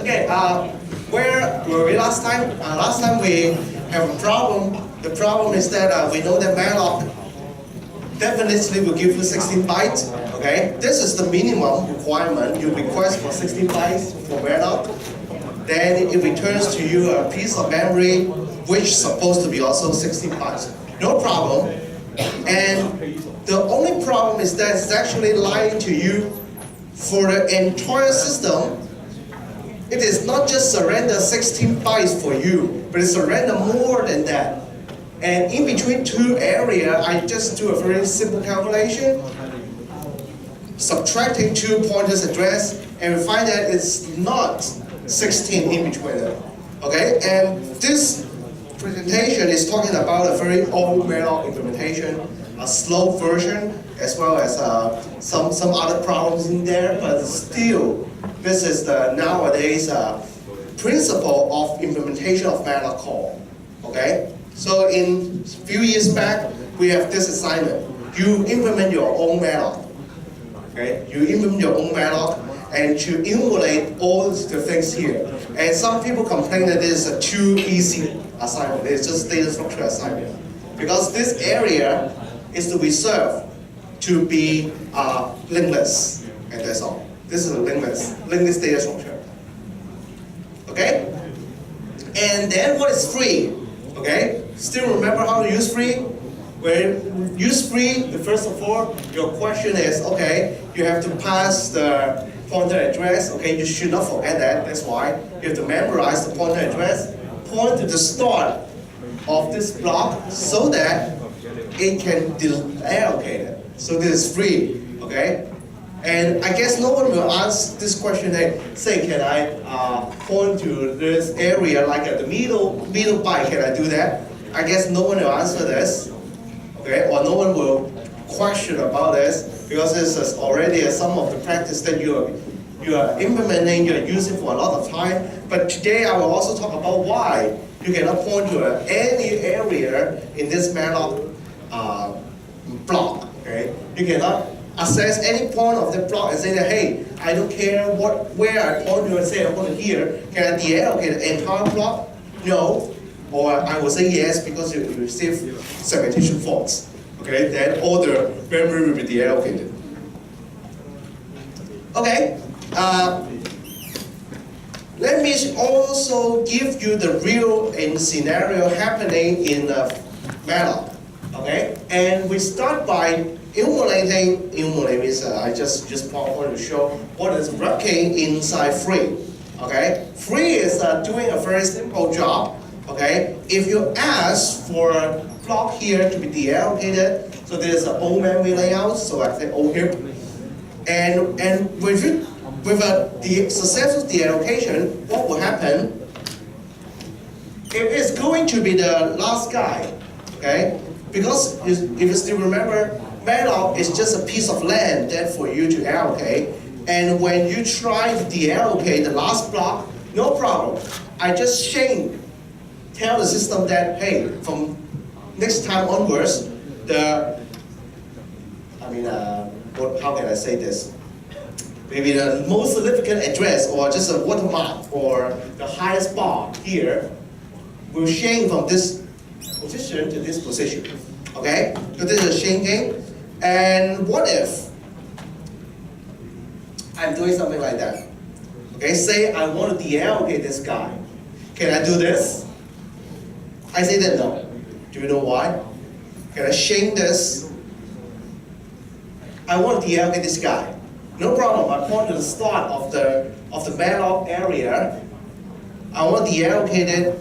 Okay, where were we last time? Last time we have a problem. The problem is that we know that malloc definitely will give you 16 bytes. Okay, this is the minimum requirement. You request for 16 bytes for malloc. Then it returns to you a piece of memory which is supposed to be also 16 bytes. No problem. And the only problem is that it's actually lying to you for the entire system. It is not just surrender 16 bytes for you, but it surrender more than that. And in between two areas, I just do a very simple calculation, subtracting two pointers address, and we find that it's not 16 in between them. Okay, and this presentation is talking about a very old malloc implementation, a slow version, as well as some other problems in there, but still, this is the nowadays principle of implementation of malloc call. Okay, so in a few years back, we have this assignment. You implement your own malloc. Okay, you implement your own malloc and to emulate all the things here. And some people complain that this is a too easy assignment. It's just data structure assignment. Because this area is to be served to be linkless, and that's all. This is a linkless data structure. Okay? And then what is free? Okay? Still remember how to use free? When you use free, first of all, your question is, okay, you have to pass the pointer address. Okay, you should not forget that. That's why you have to memorize the pointer address, point to the start of this block so that it can allocate it. So this is free, okay? And I guess no one will ask this question, hey, say, can I point to this area like at the middle byte, can I do that? I guess no one will answer this, okay? Or no one will question about this because this is already some of the practice that you are implementing, you are using for a lot of time. But today I will also talk about why you cannot point to any area in this malloc block, okay? You cannot access any point of the block and say that, hey, I don't care where I point to and say I point to here. Can I deallocate the entire block? No. Or I will say yes because you receive segmentation faults. Okay, then all the memory will be deallocated. Okay, let me also give you the real scenario happening in malloc. Okay, and we start by emulating. Emulate means I just want to show what is working inside free. Okay, free is doing a very simple job. Okay, if you ask for a block here to be deallocated, so there's an old memory layout, so I say old heap, and with the successful deallocation, what will happen? If it's going to be the last guy, okay, because if you still remember, malloc is just a piece of land that for you to allocate, and when you try to deallocate the last block, no problem. I just tell the system that, hey, from next time onwards, how can I say this? Maybe the most significant address or just a watermark or the highest bar here will change from this position to this position. Okay? So this is changing. And what if I'm doing something like that? Okay, say I want to deallocate this guy. Can I do this? I say that no. Do you know why? Can I change this? I want to deallocate this guy. No problem. I point to the start of the malloc area. I want to deallocate it.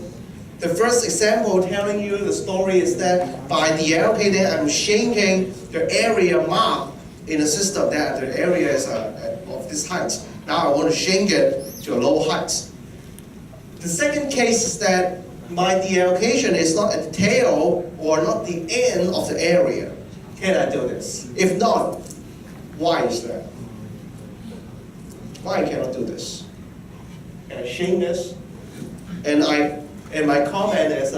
The first example telling you the story is that by deallocating, I'm changing the area mark in the system that the area is of this height. Now I want to change it to a low height. The second case is that my deallocation is not at the tail or not the end of the area. Can I do this? If not, why is that? Why I cannot do this? Can I change this? And my comment is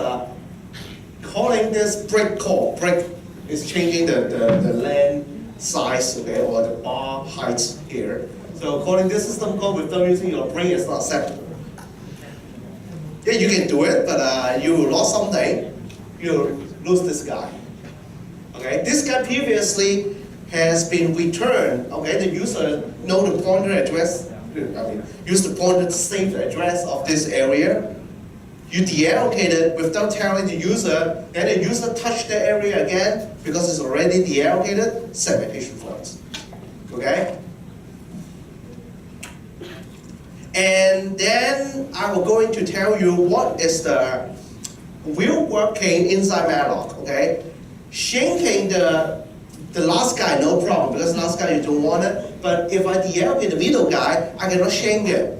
calling this break call. Break is changing the land size, okay, or the bar height here. So calling this system call without using your brain is not acceptable. Yeah, you can do it, but you lost something. You lose this guy. Okay, this guy previously has been returned. Okay, the user know the pointer address. Use the pointer to save the address of this area. You deallocate it without telling the user, then the user touch the area again because it's already deallocated, segmentation faults. Okay? And then I will going to tell you what is the real working inside malloc. Okay? Shanking the last guy, no problem, because last guy you don't want it. But if I deallocate the middle guy, I cannot shank it.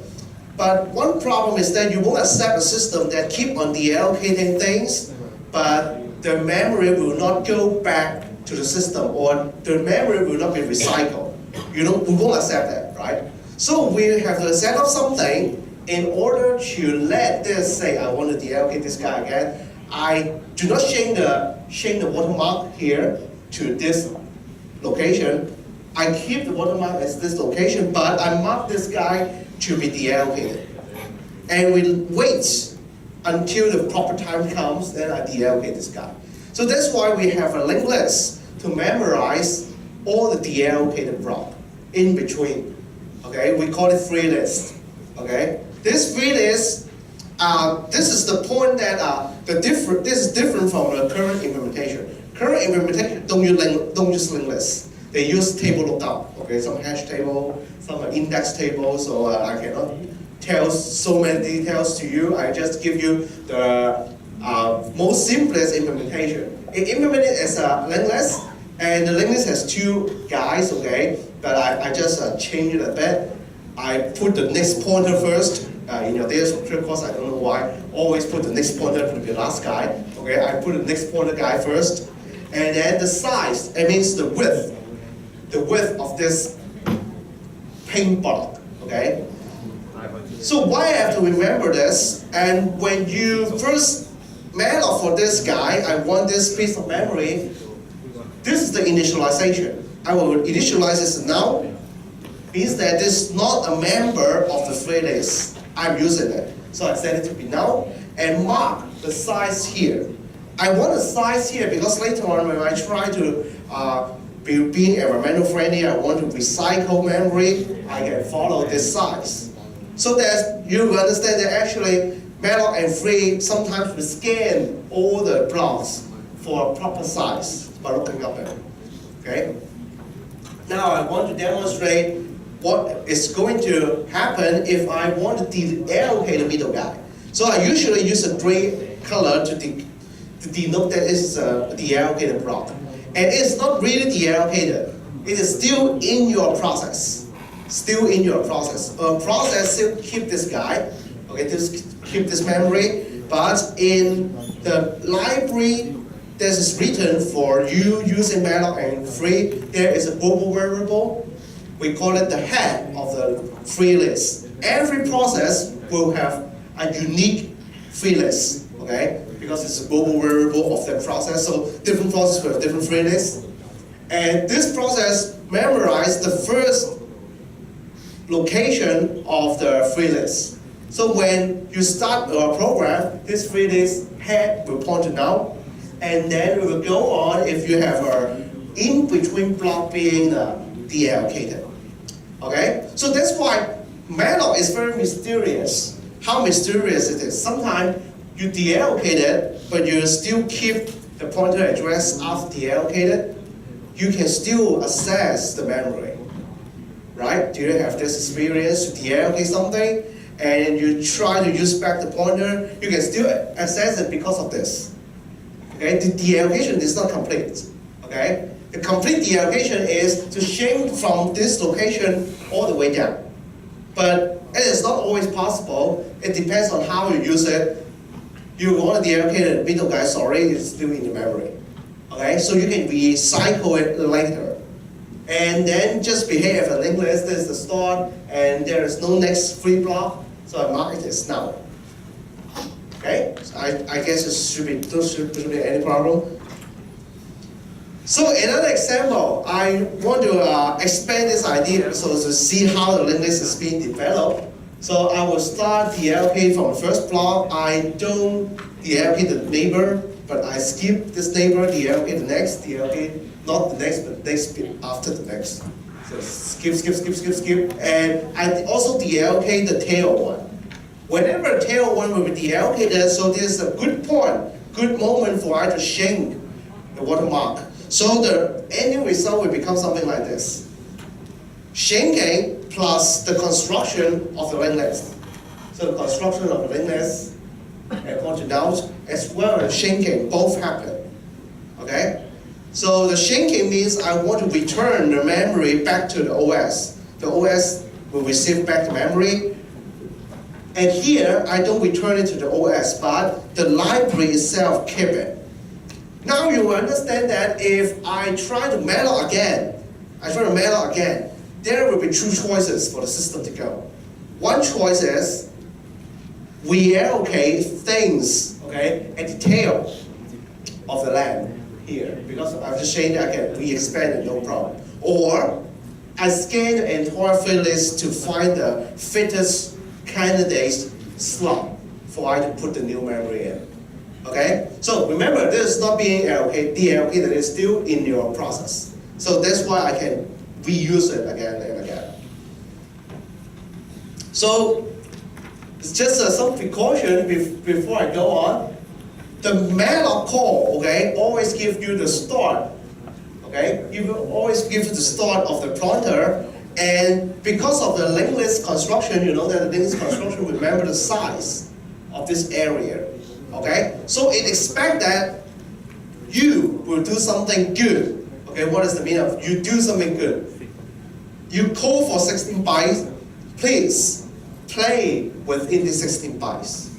But one problem is that you won't accept a system that keep on deallocating things, but the memory will not go back to the system, or the memory will not be recycled. We won't accept that, right? So we have to set up something in order to let this say, I want to deallocate this guy again. I do not change the watermark here to this location. I keep the watermark as this location, but I mark this guy to be deallocated. And we wait until the proper time comes, then I deallocate this guy. So that's why we have a linked list to memorize all the deallocated block in between. Okay, we call it free list. Okay, this free list, this is the point that this is different from the current implementation. Current implementation don't use linked list. They use table lookup, okay, some hash table, some index table, so I cannot tell so many details to you. I just give you the most simplest implementation. It implemented as a linked list, and the linked list has two guys, okay, but I just change it a bit. I put the next pointer first. In your data structure course, I don't know why, always put the next pointer to the last guy. Okay, I put the next pointer guy first, and then the size, it means the width of this paint block, okay? So why I have to remember this, and when you first malloc for this guy, I want this piece of memory, this is the initialization. I will initialize this now, means that this is not a member of the free list. I'm using it. So I set it to be null, and mark the size here. I want a size here because later on when I try to being environmental friendly, I want to recycle memory, I can follow this size. So that you understand that actually malloc and free sometimes we scan all the blocks for a proper size by looking up at it. Okay? Now I want to demonstrate what is going to happen if I want to deallocate the middle guy. So I usually use a gray color to denote that it's a deallocated block. And it's not really deallocated. It is still in your process. Still in your process. A process still keep this guy, okay, just keep this memory, but in the library that is written for you using malloc and free, there is a global variable. We call it the head of the free list. Every process will have a unique free list, okay? Because it's a global variable of that process, so different processes will have different free lists. And this process memorizes the first location of the free list. So when you start a program, this free list head will point to null, and then it will go on if you have a in-between block being deallocated. Okay? So that's why malloc is very mysterious. How mysterious it is. Sometimes you deallocate it, but you still keep the pointer address after deallocated. You can still access the memory. Right? Do you have this experience to deallocate something and you try to use back the pointer? You can still access it because of this. Okay? The deallocation is not complete. Okay? The complete deallocation is to change from this location all the way down. But it is not always possible. It depends on how you use it. You want to deallocate the middle guy, sorry, it's still in the memory. Okay, so you can recycle it later. And then just behave as a linked list, this is the start, and there is no next free block, so I mark it as now. Okay, so I guess there shouldn't be any problem. So another example, I want to expand this idea so to see how the linked list is being developed. So I will start DLP from the first block. I don't DLP the neighbor, but I skip this neighbor, DLP the next, DLP not the next, but next after the next. So skip, skip, skip, skip, skip. And I also DLP the tail one. Whenever tail one will be deallocated, so this is a good point, good moment for I to shrink the watermark. So the ending result will become something like this. Shrinking plus the construction of the linked list. So the construction of the linked list and pointed out as well as shrinking both happen. Okay? So the shrinking means I want to return the memory back to the OS. The OS will receive back the memory. And here, I don't return it to the OS, but the library itself keep it. Now you will understand that if I try to malloc again, there will be two choices for the system to go. One choice is we allocate things, okay, at the tail of the land here, because I've just changed it again, we expand it, no problem. Or I scan the entire free list to find the fittest candidates slot for I to put the new memory in. Okay? So remember, this is not being deallocated, it's still in your process. So that's why I can reuse it again and again. So it's just some precaution before I go on. The malloc call, okay, always give you the start. Okay? It will always give you the start of the pointer. And because of the linked list construction, you know that the linked list construction will remember the size of this area. Okay? So it expects that you will do something good. Okay, what is the meaning of you do something good? You call for 16 bytes, please play within the 16 bytes.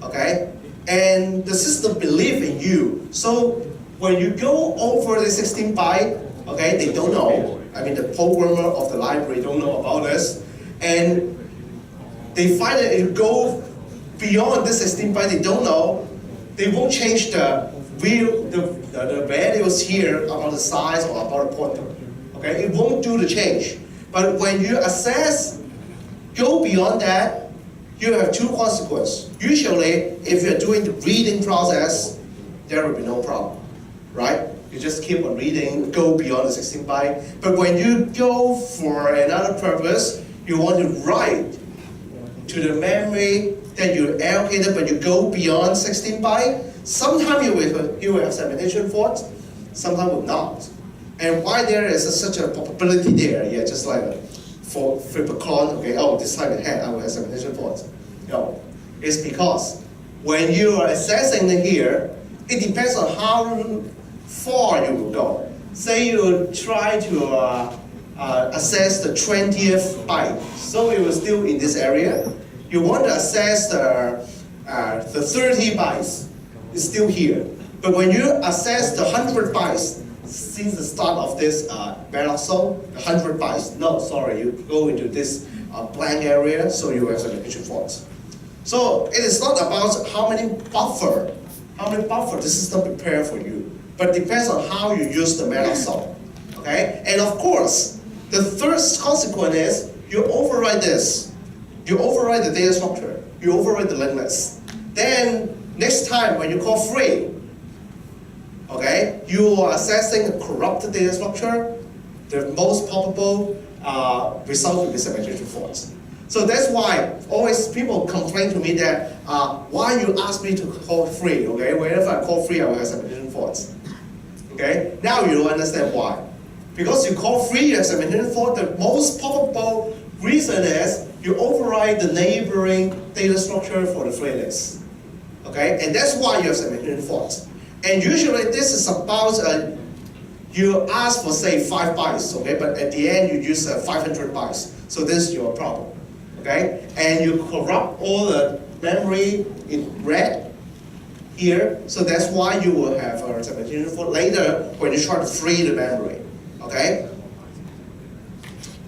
Okay? And the system believes in you. So when you go over the 16 byte, okay, they don't know. I mean, the programmer of the library don't know about this, and they find that it go beyond this 16 byte. They don't know. They won't change the values here about the size or about the pointer. Okay, it won't do the change. But when you access, go beyond that, you have two consequences. Usually, if you're doing the reading process, there will be no problem, right? You just keep on reading, go beyond the 16 byte. But when you go for another purpose, you want to write to the memory that you allocated, but you go beyond 16 byte, sometimes you will have segmentation faults, sometimes will not. And why there is such a probability there? Yeah, just like for flip-a-coin, okay, oh, this time ahead I will have segmentation faults. No, it's because when you are accessing here, it depends on how far you will go. Say you try to access the 20th byte, so it was still in this area. You want to access the 30 bytes, it's still here. But when you access the 100 bytes, since the start of this malloc zone, 100 bytes, no, sorry, you go into this blank area, so you have segmentation faults. So it is not about how many buffer the system prepare for you, but it depends on how you use the malloc zone. Okay? And of course, the third consequence is you override this. You override the data structure. You override the linked list. Then next time when you call free, okay, you are accessing a corrupted data structure, the most probable result will be segmentation faults. So that's why always people complain to me that why you ask me to call free, okay? Whenever I call free, I will have segmentation faults. Okay? Now you understand why. Because you call free, you have segmentation fault, the most probable reason is you override the neighboring data structure for the free list. Okay? And that's why you have segmentation faults. And usually this is about, you ask for say 5 bytes, okay? But at the end you use 500 bytes. So this is your problem. Okay? And you corrupt all the memory in red here, so that's why you will have a segmentation fault later when you try to free the memory. Okay?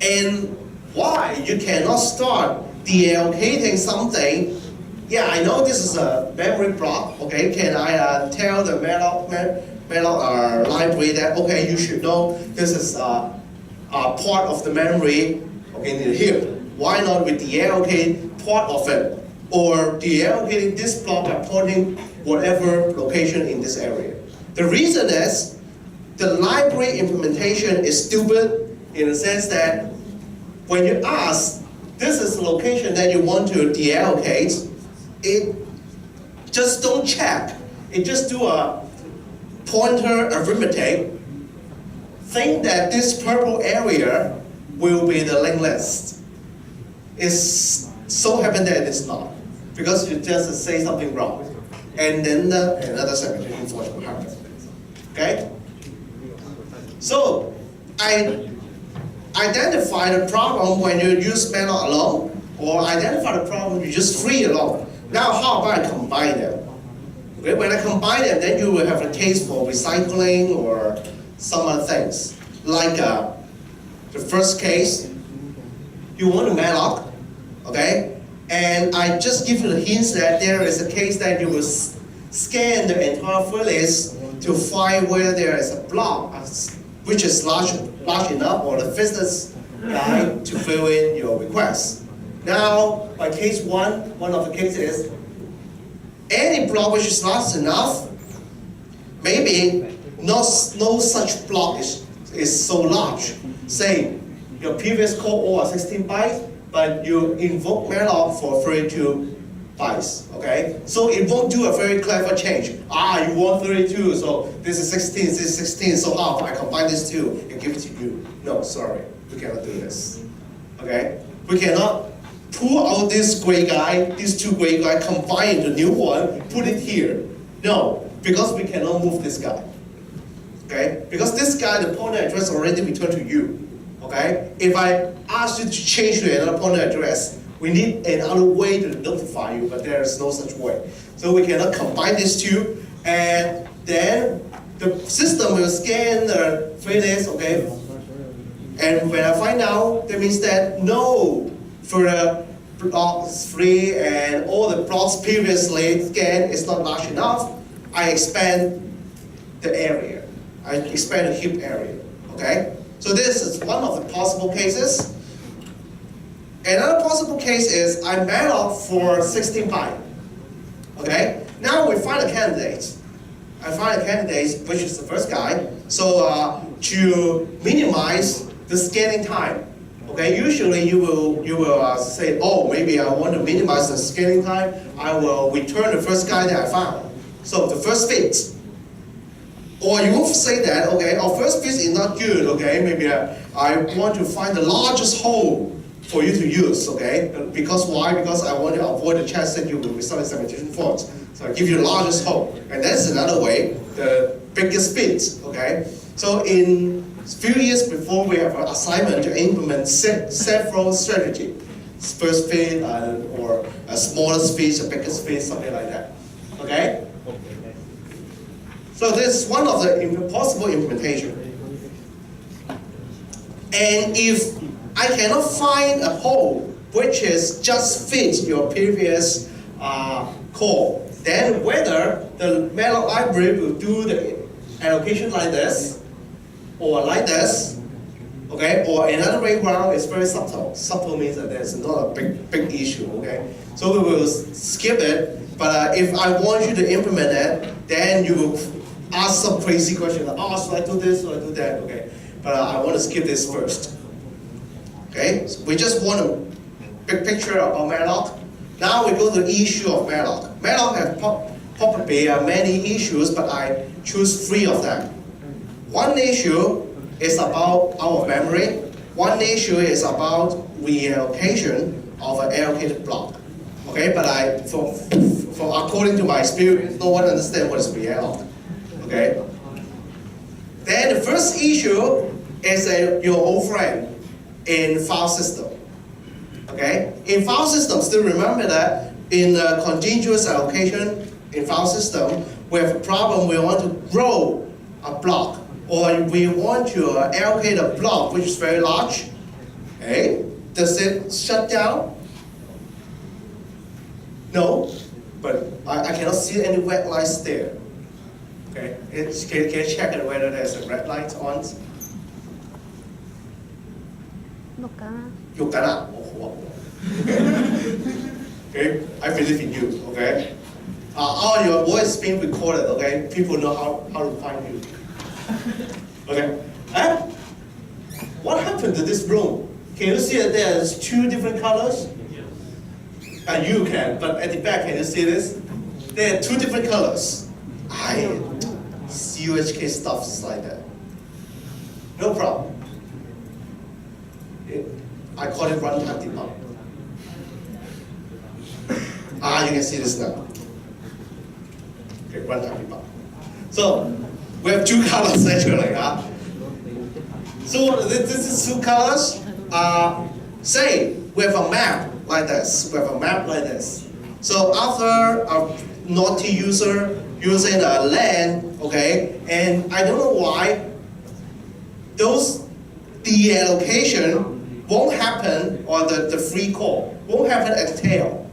And why you cannot start deallocating something? Yeah, I know this is a memory block. Okay, can I tell the malloc malloc library that, okay, you should know this is a part of the memory, okay, in the heap. Why not with deallocate part of it? Or deallocating this block by pointing whatever location in this area. The reason is the library implementation is stupid in the sense that when you ask, this is the location that you want to deallocate, it just don't check. It just do a pointer arithmetic, think that this purple area will be the linked list. It's so happen that it's not, because you just say something wrong. And then another segmentation fault will happen. Okay? So, I identify the problem when you use malloc alone, or identify the problem when you just free alone. Now, how about I combine them? Okay, when I combine them, then you will have a case for recycling or some other things. Like the first case, you want to malloc, okay? And I just give you the hints that there is a case that you will scan the entire free list to find where there is a block which is large enough, or the fastest guy to fill in your request. Now, by case one of the cases is any block which is large enough, maybe no such block is so large. Say your previous code all 16 bytes, but you invoke malloc for 32 bytes, okay? So it won't do a very clever change. You want 32, so this is 16, this is 16, so how I combine these two and give it to you? No, sorry, we cannot do this, okay? We cannot pull out this gray guy, these two gray guys, combine the new one, put it here. No, because we cannot move this guy, okay? Because this guy, the pointer address already returned to you. Okay? If I ask you to change to another pointer address, we need another way to notify you, but there is no such way. So we cannot combine these two, and then the system will scan the free list, okay? And when I find out, that means that no, for the blocks free and all the blocks previously scanned is not large enough, I expand the area. I expand the heap area, okay? So this is one of the possible cases. Another possible case is I malloc for 16 bytes. Okay? Now we find a candidate. I find a candidate, which is the first guy. So to minimize the scanning time, okay, usually you will say, oh, maybe I want to minimize the scanning time. I will return the first guy that I found. So the first fit. Or you will say that, okay, our first fit is not good, okay, maybe I want to find the largest hole for you to use, okay? Because why? Because I want to avoid the chance that you will result in segmentation fault. So I give you the largest hole. And that's another way, the biggest fit, okay? So in a few years before, we have an assignment to implement several strategies. First fit, or a smallest fit, a biggest fit, something like that, okay? So this is one of the possible implementation. And if I cannot find a hole which is just fits your previous call, then whether the malloc library will do the allocation like this, or like this, okay, or another way around is very subtle. Subtle means that there's not a big issue, okay? So we will skip it, but if I want you to implement it, then you will ask some crazy question, like, oh, should I do this, should I do that, okay? But I want to skip this first. Okay, so we just want a big picture of malloc. Now we go to the issue of malloc. Malloc has probably many issues, but I choose 3 of them. One issue is about our memory. One issue is about reallocation of an allocated block. Okay, but according to my experience, no one understands what is realloc. Okay. Then the first issue is your old friend in file system. Okay? In file system, still remember that in continuous allocation in file system, we have a problem. We want to grow a block, or we want to allocate a block which is very large. Okay? Does it shut down? No, but I cannot see any red lines there. Okay, can you check it whether there's a red light on? 喐緊啊！好啊。Okay, I believe in you. Okay. All your voice being recorded. Okay, people know how to find you. Okay. What happened to this room? Can you see that there's two different colors? You can, but at the back, can you see this? There are two different colors. CUHK stuff is like that. No problem. I call it runtime debug. You can see this now. Okay, runtime debug. So we have two colors actually. So this is two colors. Say we have a map like this. We have a map like this. So after a naughty user using a LAN, okay, and I don't know why those deallocation won't happen, or the free call won't happen at the tail.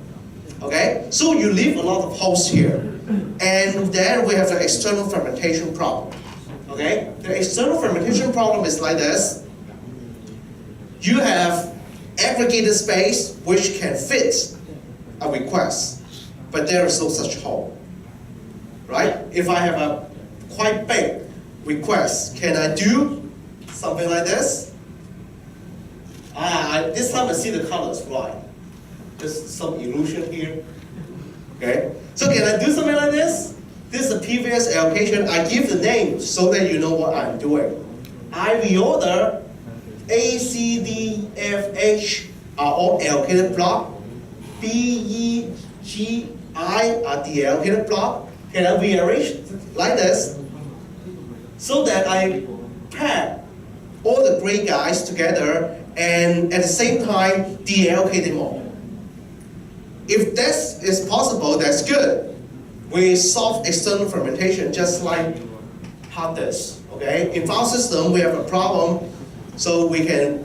Okay, so you leave a lot of hosts here, and then we have the external fragmentation problem. Okay, the external fragmentation problem is like this. You have aggregated space which can fit a request, but there is no such hole. Right? If I have a quite big request, can I do something like this? This time I see the colors right. Just some illusion here. Okay? So can I do something like this? This is the previous allocation. I give the name so that you know what I'm doing. I reorder A, C, D, F, H are all allocated block. B, E, G, I are the allocated block. Can I rearrange like this so that I pack all the gray guys together and at the same time deallocate them all? If this is possible, that's good. We solve external fragmentation just like hard disk. Okay? In file system, we have a problem, so we can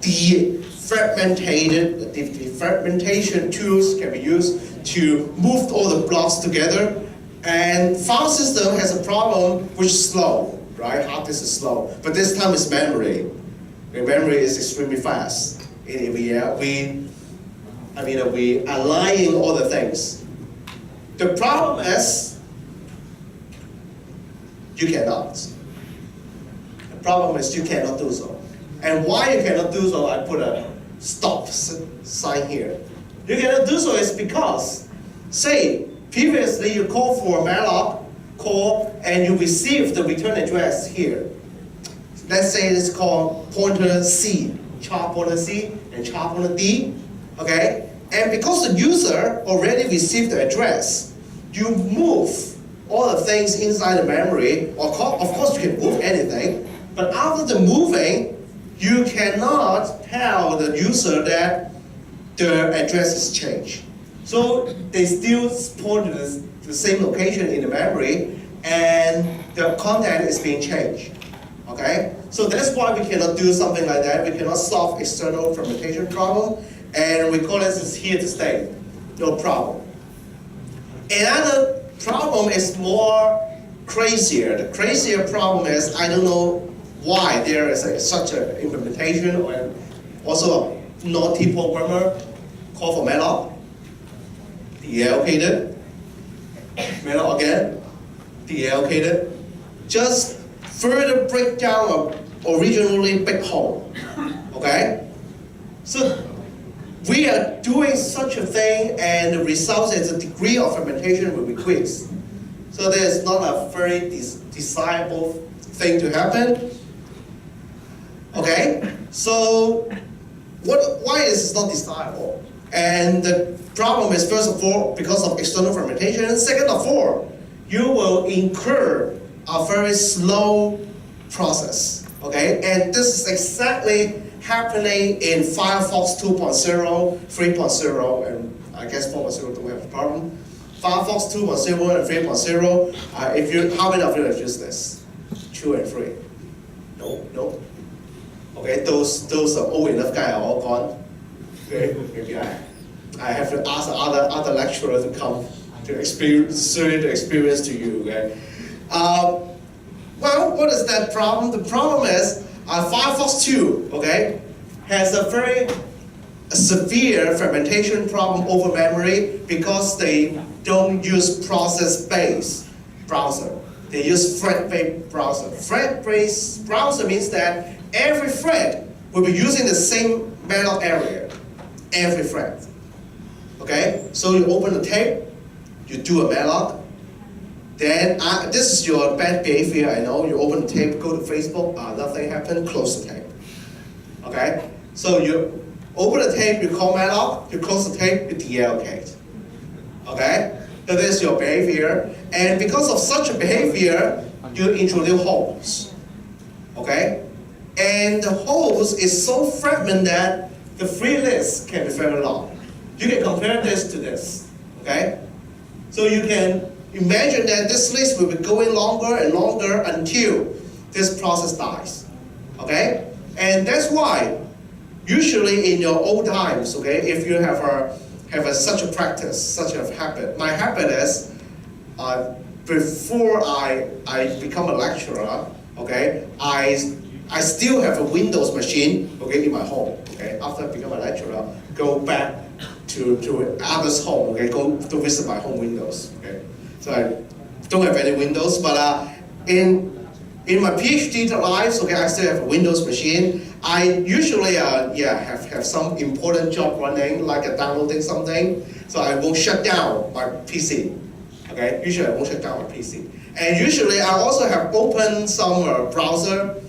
defragmentate. The fragmentation tools can be used to move all the blocks together. And file system has a problem which is slow, right? Hard disk is slow, but this time it's memory. The memory is extremely fast. We aligning all the things. The problem is you cannot. The problem is you cannot do so. And why you cannot do so? I put a stop sign here. You cannot do so is because, say, previously you call for a malloc call and you receive the return address here. Let's say it's called pointer C, char pointer C and char pointer D. Okay? And because the user already received the address, you move all the things inside the memory. Of course you can move anything, but after the moving, you cannot tell the user that the address is changed. So they still point to the same location in the memory, and the content is being changed. Okay? So that's why we cannot do something like that. We cannot solve external fragmentation problem, and we call this is here to stay. No problem. Another problem is more crazier. The crazier problem is I don't know why there is such an implementation, or also a naughty programmer call for malloc. Deallocated, malloc again, deallocated. Just further break down an originally big hole. Okay? So we are doing such a thing, and the result is the degree of fragmentation will increase. So there's not a very desirable thing to happen. Okay? So why is it not desirable? And the problem is, first of all, because of external fragmentation, and second of all, you will incur a very slow process. Okay? And this is exactly happening in Firefox 2.0, 3.0, and I guess 4.0 don't have a problem. Firefox 2.0 and 3.0, how many of you have used this? 2 and 3? No? Okay, those are old enough guys are all gone. Okay, maybe I have to ask other lecturers to come to share the experience to you. Okay, Well, what is that problem? The problem is Firefox 2, okay, has a very severe fragmentation problem over memory because they don't use process-based browser. They use thread-based browser. Thread-based browser means that every thread will be using the same malloc area, every thread. Okay, so you open the tape, you do a malloc. Then this is your bad behavior. I know you open the tape, go to Facebook, nothing happened, close the tape. Okay, so you open the tape, you call malloc, you close the tape, you deallocate. Okay, so this is your behavior, and because of such a behavior, you introduce holes. Okay, and the holes is so fragmented that the free list can be very long. You can compare this to this. Okay, so you can imagine that this list will be going longer and longer until this process dies. Okay, and that's why usually in your old times, okay, if you have such a practice, such a habit. My habit is before I become a lecturer, okay, I still have a Windows machine, okay, in my home. Okay, after I become a lecturer, go back to others' home, okay, go to visit my home Windows. Okay, so I don't have any Windows, but in my PhD lives, okay, I still have a Windows machine. I usually have some important job running, like downloading something, so I won't shut down my PC. Okay, usually I won't shut down my PC. And usually I also have opened some browser.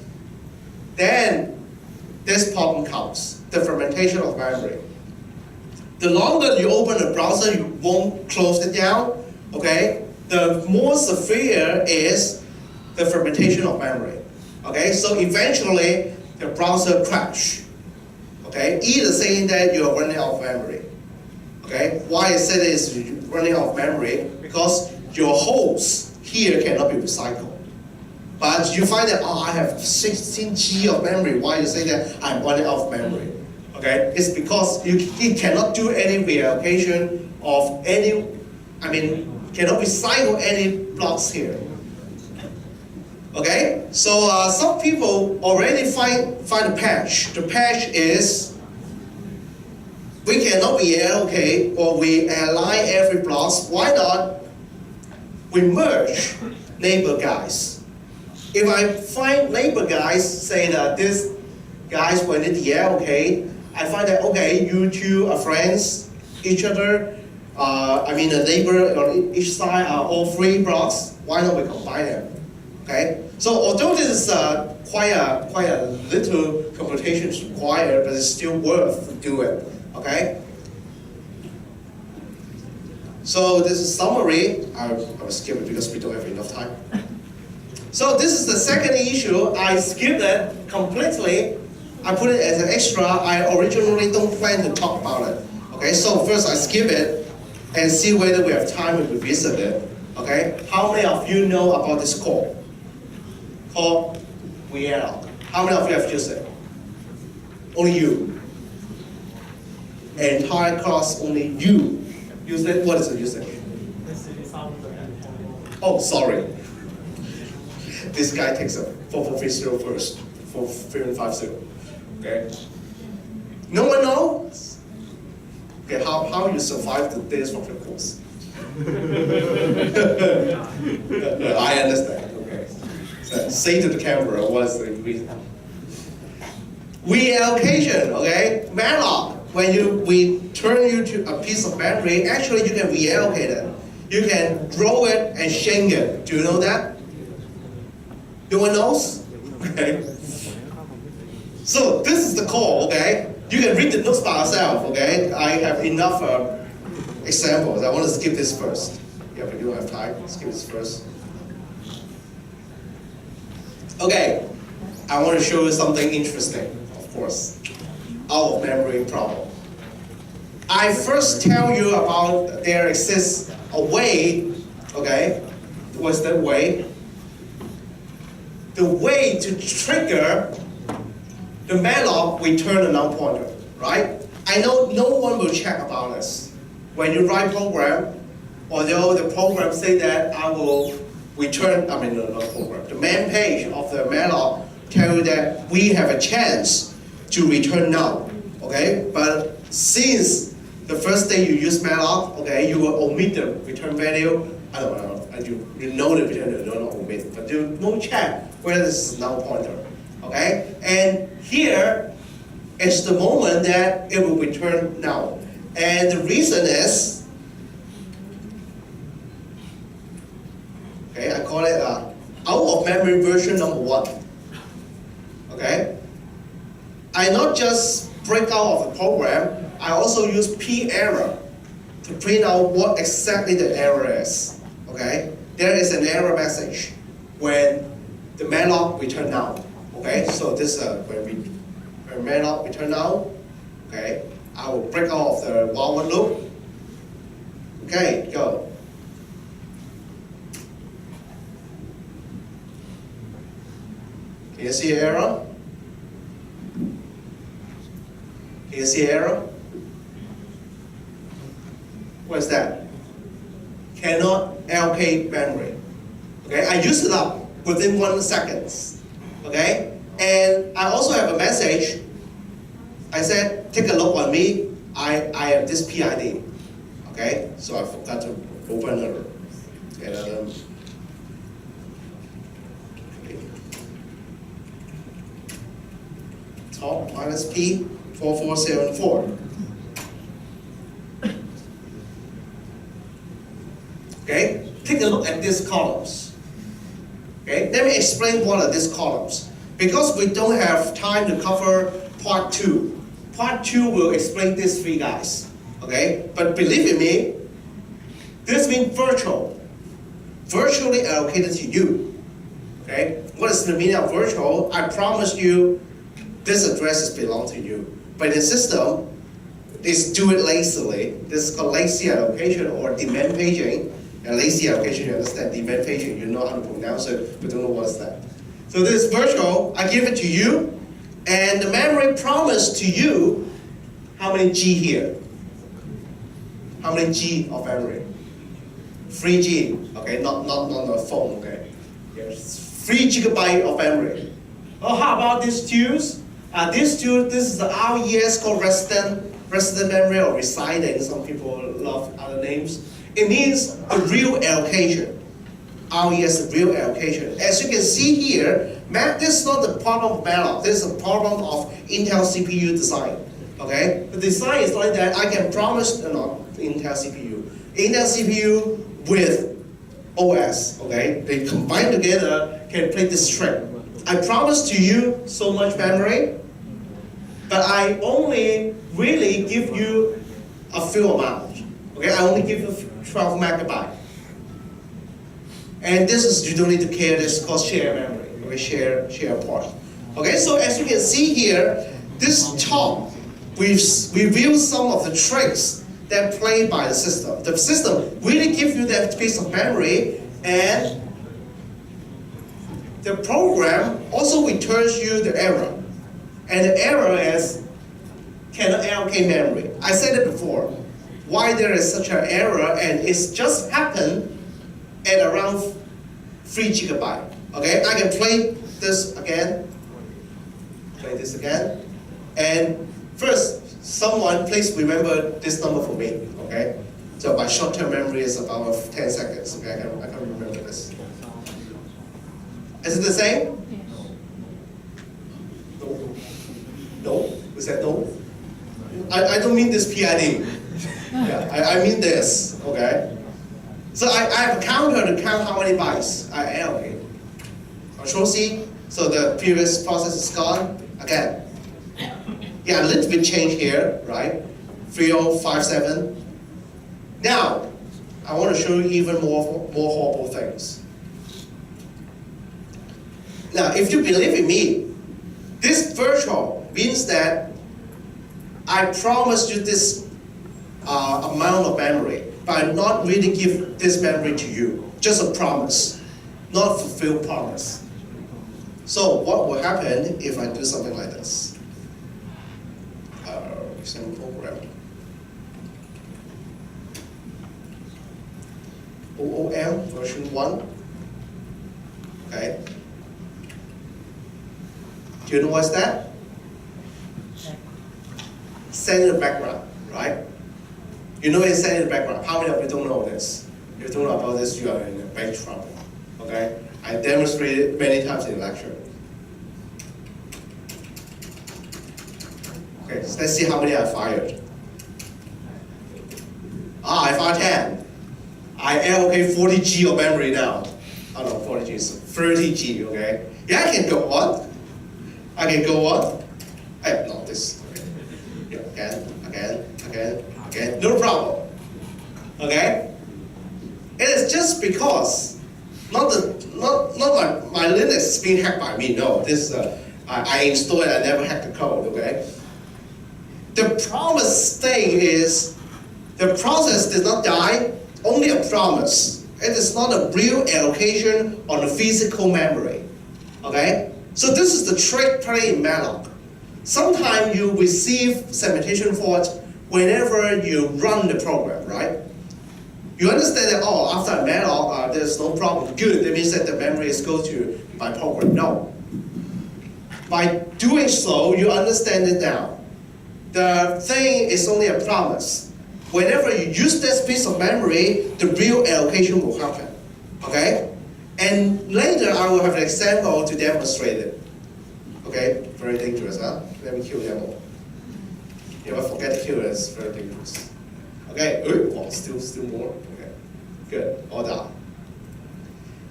Then this problem comes, the fragmentation of memory. The longer you open the browser, you won't close it down. Okay, the more severe is the fragmentation of memory. Okay, so eventually the browser crash. Okay, either saying that you are running out of memory. Okay, why I say this is running out of memory? Because your holes here cannot be recycled. But you find that, I have 16 GB of memory. Why you say that I'm running out of memory? Okay, it's because you cannot do any reallocation of any, cannot recycle any blocks here. Okay, so some people already find a patch. The patch is we cannot reallocate or we align every block. Why not? We merge neighbor guys. If I find neighbor guys, say that this guys when it deallocate, I find that okay, you two are friends, each other. A neighbor on each side are all 3 blocks. Why not we combine them? Okay. So although this is quite a little computation required, but it's still worth to do it. Okay. So this is summary. I will skip it because we don't have enough time. So this is the second issue. I skipped it completely. I put it as an extra. I originally don't plan to talk about it. Okay, so first I skip it and see whether we have time to revisit it. Okay, how many of you know about this code? Called malloc. How many of you have used it? Only you. Entire class, only you use it. What is it using? Oh, sorry. This guy takes a 4430 first, 4350. Okay. No one knows? Okay, how you survive the days from your course? I understand. Okay. So say to the camera what's the reason. Reallocation, okay? Malloc. When we turn you to a piece of memory, actually you can reallocate it. You can draw it and shrink it. Do you know that? No one knows? Okay. So this is the call, okay? You can read the notes by yourself, okay? I have enough examples. I want to skip this first. Yeah, but you don't have time. Skip this first. Okay. I want to show you something interesting, of course. Out of memory problem. I first tell you about there exists a way, okay? What's that way? The way to trigger the malloc, we turn a null pointer, right? I know no one will check about this. When you write program, although the program say that I will return, I mean, not program, the main page of the malloc tell you that we have a chance to return null, okay? But since the first day you use malloc, okay, you will omit the return value. I don't know, you know the return value, you don't omit, but you won't check whether this is null pointer, okay? And here is the moment that it will return null. And the reason is, okay, I call it out of memory version number 1. Okay? I not just break out of the program, I also use p error to print out what exactly the error is. Okay? There is an error message when the malloc return null. Okay? So this when malloc return null, okay, I will break out of the while loop. Okay, go. Can you see error? Can you see error? What is that? Cannot allocate memory. Okay, I used it up within 1 second. Okay, and I also have a message. I said, take a look on me. I have this PID. Okay, so I forgot to open it. Top minus P 4474. Okay, take a look at these columns. Okay, let me explain what are these columns. Because we don't have time to cover part 2. Part 2 will explain these 3 guys. Okay, but believe in me, this means virtually allocated to you. Okay, what is the meaning of virtual? I promise you, this addresses belong to you. But the system is do it lazily. This is called lazy allocation or demand paging. And lazy allocation, you understand. Demand paging, you know how to pronounce it, but don't know what's that. So this is virtual. I give it to you, and the memory promised to you how many G here? How many G of memory? 3G. Okay, not the phone. Okay, yes, 3 GB of memory. Oh, how about these twos? This is the RES called resident memory or resizing. Some people love other names. It means a real allocation. RES, the real allocation. As you can see here, this is not the problem of malloc. This is a problem of Intel CPU design. Okay, the design is like that. I can promise, Intel CPU with OS. Okay, they combine together can play this trick. I promise to you so much memory, but I only really give you a few amount. Okay, I only give you 12 megabytes. And this is, you don't need to care, this is called share memory. Okay, share part. Okay, so as you can see here, this top, we've revealed some of the tricks that play by the system. The system really gives you that piece of memory, and the program also returns you the error. And the error is cannot allocate memory. I said it before. Why there is such an error, and it's just happened at around 3 GB. Okay, I can play this again. And first, someone please remember this number for me. Okay, so my short-term memory is about 10 seconds. Okay, I can remember this. Is it the same? No? Is that no? I don't mean this PID. Yeah, I mean this, okay? So I have a counter to count how many bytes I allocate. Control C, so the previous process is gone. Again. Yeah, a little bit change here, right? 3057. Now, I want to show you even more horrible things. Now, if you believe in me, this virtual means that I promised you this amount of memory, but I not really give this memory to you. Just a promise, not fulfilled promise. So what will happen if I do something like this? Same program. OOM version 1. Do you know what's that? Send in the background, right? You know it's send in the background. How many of you don't know this? If you don't know about this, you are in big trouble. Okay? I demonstrated many times in lecture. Okay, so let's see how many I fired. I fired 10. I allocate 40G of memory now. Oh no, 40G is 30G, okay? Yeah, I can go on. I can go on. No, this. Okay. Yeah, again. No problem. Okay? It is just because not my Linux is being hacked by me. No, this I installed it. I never hacked the code. Okay. The promise thing is the process did not die. Only a promise. It is not a real allocation on the physical memory. Okay. So this is the trick play in malloc. Sometimes you receive segmentation fault whenever you run the program, right? You understand that, oh, after a malloc, there's no problem. Good, that means that the memory is go to my program. No. By doing so, you understand it now. The thing is only a promise. Whenever you use this piece of memory, the real allocation will happen. Okay? And later, I will have an example to demonstrate it. Okay? Very dangerous, huh? Let me kill them all. If I forget to kill it, it's very dangerous. Okay, oh, still more. Okay, good, all done.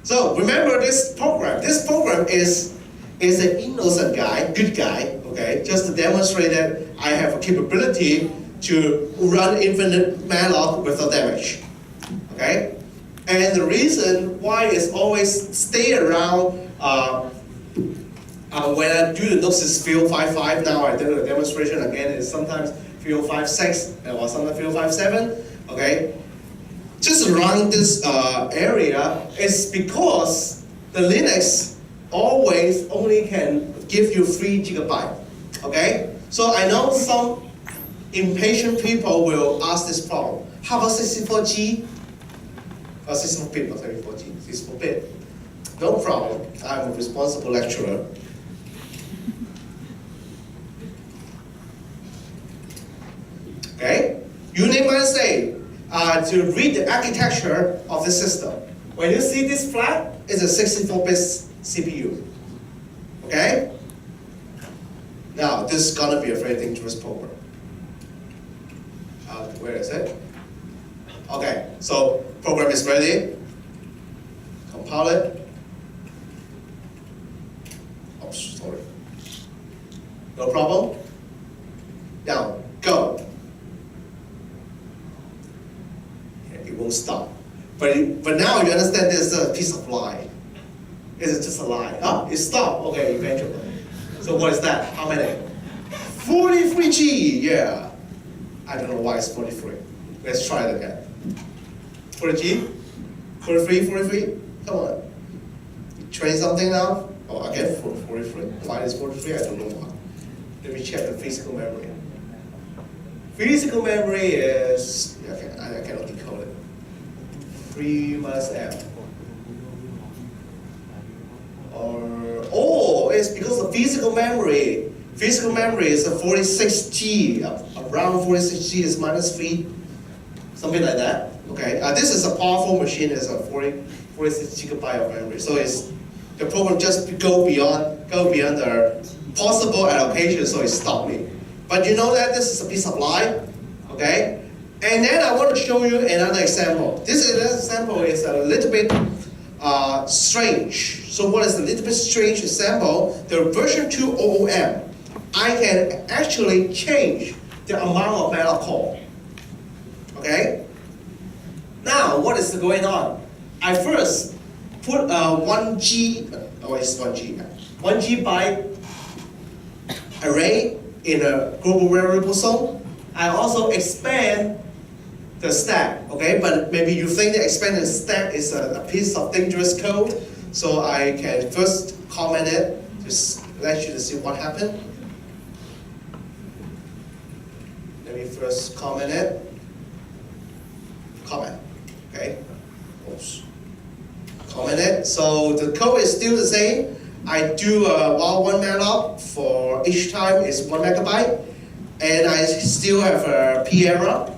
So remember this program. This program is an innocent guy, good guy. Okay, just to demonstrate that I have a capability to run infinite malloc without damage. Okay, and the reason why is always stay around. When I do the nodes is field 5.5, now I do the demonstration again, it's sometimes field 5.6 or sometimes field 5.7, okay? Just around this area is because the Linux always only can give you 3 GB, okay? So I know some impatient people will ask this problem. How about 64G? 64-bit, not 34G, 64-bit. No problem, I'm a responsible lecturer. Okay? You might say to read the architecture of the system. When you see this flag, it's a 64-bit CPU. Okay? Now, this is gonna be a very dangerous program. Where is it? Okay, so program is ready. Compile it. Oops, sorry. No problem. Now, go. It won't stop. But now you understand there's a piece of lie. Is it just a lie? It stopped. Okay, eventually. So what is that? How many? 43G, yeah. I don't know why it's 43. Let's try it again. 40G? 43? Come on. Train something now? Oh, again, 43. Why is 43? I don't know why. Let me check the physical memory. Physical memory is, okay, I cannot decode it. 3 minus M. It's because of physical memory. Physical memory is a 46G. Around 46G is minus 3, something like that. Okay, this is a powerful machine. It's a 46 gigabyte of memory. So the program just go beyond the possible allocation. So it stopped me. But you know that this is a piece of lie. Okay, and then I want to show you another example. This example is a little bit strange. So what is a little bit strange example? The version 2 OOM, I can actually change the amount of malloc call. Okay? Now, what is going on? I first put 1G, it's 1G, 1G byte array in a global variable zone. I also expand the stack, okay? But maybe you think the expanded stack is a piece of dangerous code, so I can first comment it, just let you to see what happened. Let me first comment it. Comment, okay? Oops. Comment it. So the code is still the same. I do one malloc for each time is 1 megabyte, and I still have a P error.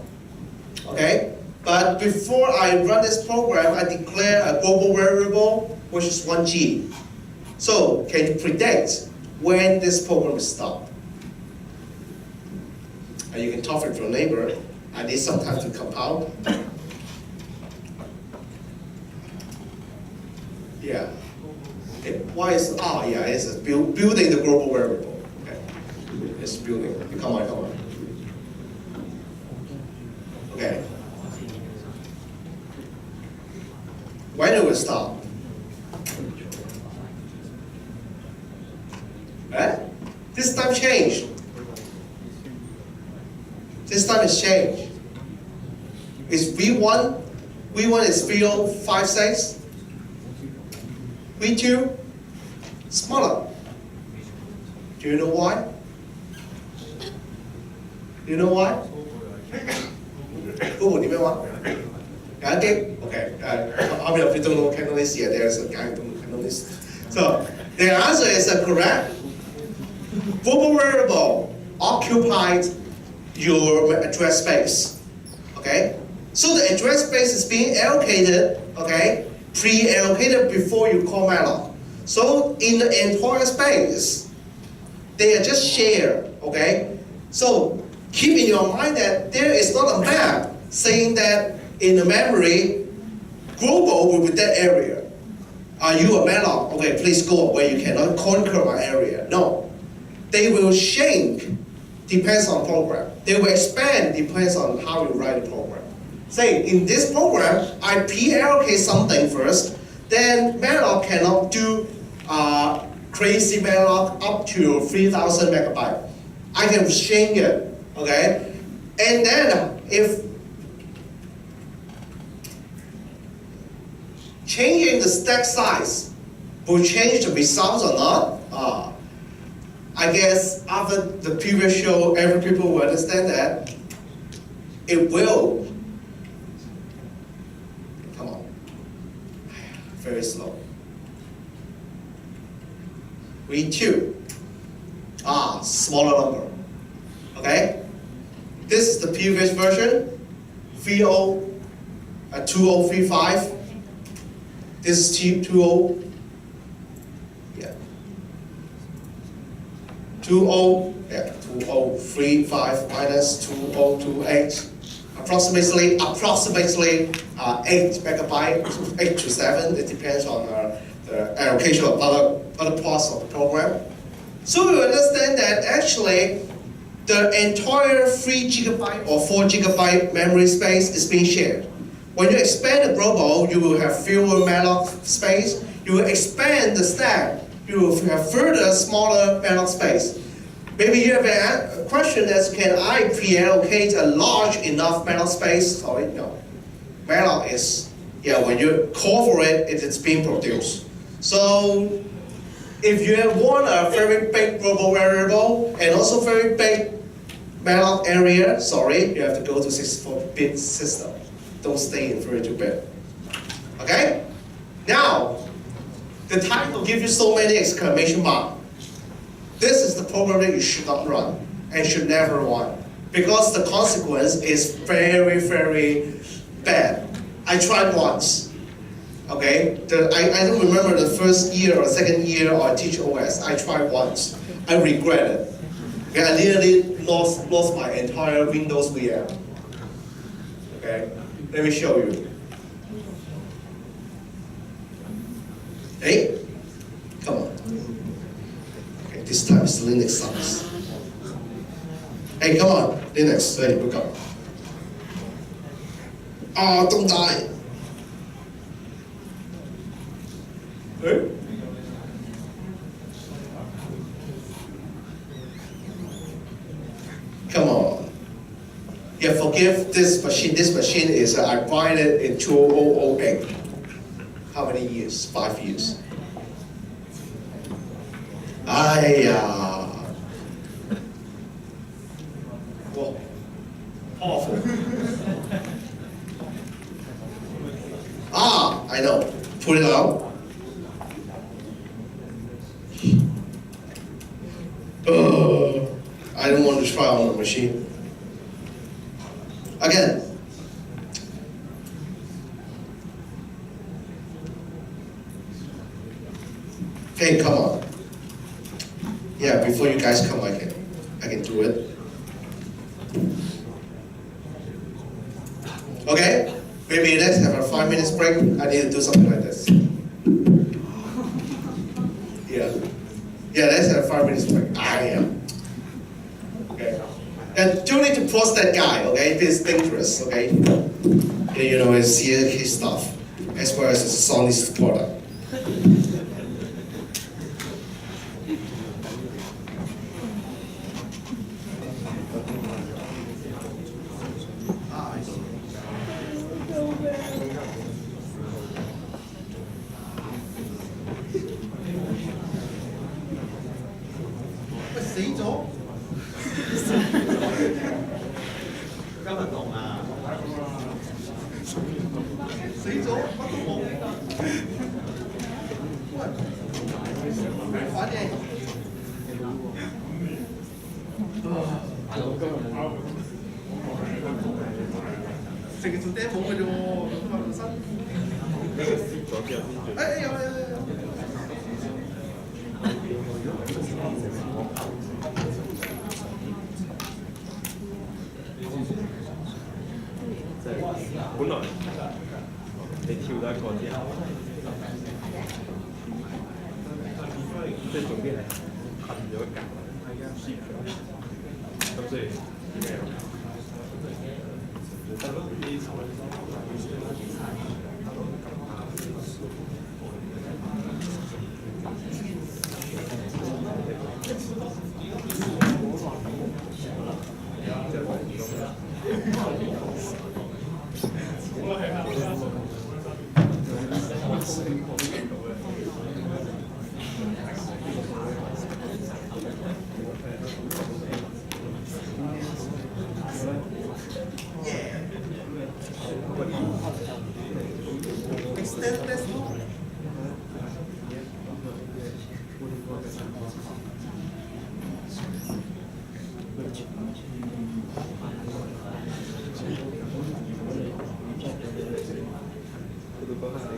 Okay, but before I run this program, I declare a global variable which is 1G. So can you predict when this program will stop? And you can talk with your neighbor. I need some time to compile. Yeah. Okay. Why is yeah? It's building the global variable. Okay. It's building. Come on, come on. Okay. When it will stop? This time changed. This time it's changed. It's V1. V1 is 3056. V2 smaller. Do you know why? Do you know why? Google 點樣話？眼擊 Okay. How many of you don't know Cantonese yet? There's a guy who don't know Cantonese. So the answer is correct. Global variable occupied your address space. Okay. So the address space is being allocated. Okay. Pre-allocated before you call malloc. So in the entire space, they are just shared. Okay. So keep in your mind that there is not a map saying that in the memory, global will be that area. Are you a malloc? Okay, please go away. You cannot conquer my area. No. They will shrink, depends on program. They will expand, depends on how you write the program. Say, in this program, I pre-allocate something first, then malloc cannot do crazy malloc up to 3,000 megabytes. I can change it, okay? And then if changing the stack size will change the results or not, I guess after the previous show, every people will understand that it will. Come on, very slow. V2, smaller number. Okay, this is the previous version, 2035. This is T20. Yeah. 2035 minus 2028. Approximately 8 megabytes, 8 to 7. It depends on the allocation of other parts of the program. So you understand that actually the entire 3 gigabyte or 4 gigabyte memory space is being shared. When you expand the global, you will have fewer malloc space. You will expand the stack. You will have further smaller malloc space. Maybe you have a question that's, can I pre-allocate a large enough malloc space? Sorry, no. Malloc is, when you call for it, it is being produced. So if you want a very big global variable and also very big malloc area, sorry, you have to go to 64-bit system. Don't stay in 32-bit. Okay? Now, the title gives you so many exclamation marks. This is the program that you should not run and should never run because the consequence is very, very bad. I tried once. Okay? I don't remember the first year or second year or I teach OS. I tried once. I regret it. Okay? I nearly lost my entire Windows VM. Okay? Let me show you. Hey, come on. Okay, this time it's Linux sucks. Hey, come on, Linux, hey, wake up. Oh, don't die. Hey? Come on. Yeah, forgive this machine. This machine is, I bought it in 2008. How many years? 5 years. Well, awful. I know. Pull it out. try on the machine. Again. Okay, come on. Yeah, before you guys come, I can do it. Okay, maybe let's have a 5 minutes break. I need to do something like this. Yeah, let's have a 5 minutes break. Okay. And don't need to post that guy, okay? This is dangerous, okay? You know, and see his stuff, as well as Sony's product.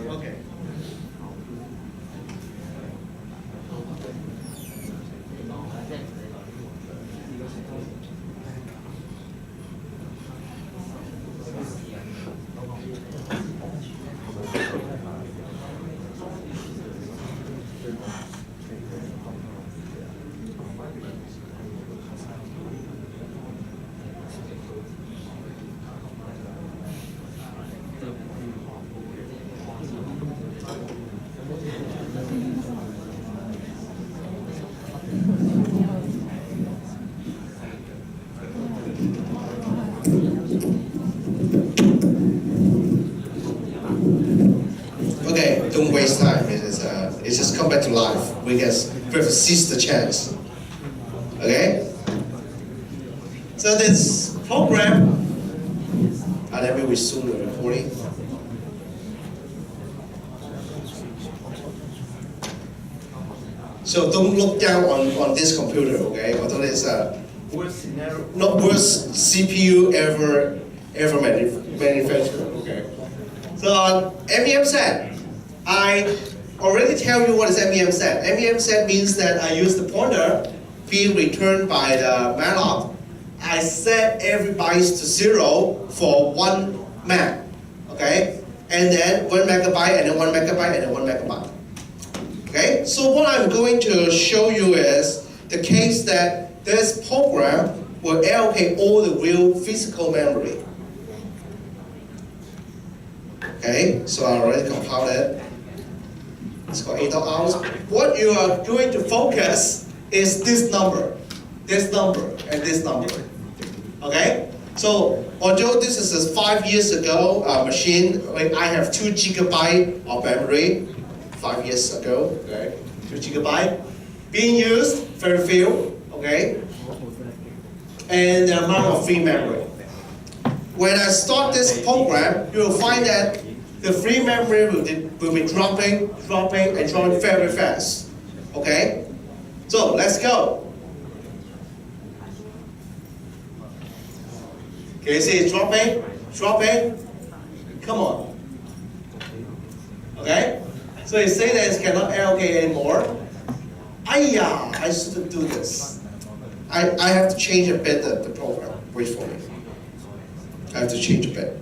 Okay. Okay, don't waste time. It's just come back to life. We have seized the chance. Okay? So this program, let me resume the recording. So don't look down on this computer, okay? Although it's worst scenario, not worst CPU ever manufactured, okay? So on MEM set, I already tell you what is MEM set. MEM set means that I use the pointer being returned by the malloc. I set every bytes to 0 for 1 map, okay? And then 1 megabyte, and then 1 megabyte, and then 1 megabyte. Okay, so what I'm going to show you is the case that this program will allocate all the real physical memory. Okay, so I already compiled it. It's called 8 hours. What you are going to focus is this number, and this number. Okay, so although this is a 5 years ago machine, I have 2 GB of memory. 5 years ago, okay, 2 GB being used, very few, okay, and the amount of free memory. When I start this program, you will find that the free memory will be dropping very fast, okay. So let's go. Okay, see it's dropping, dropping. Come on. Okay? So you say that it cannot allocate anymore. Ayah, I shouldn't do this. I have to change a bit the program. Wait for me. I have to change a bit.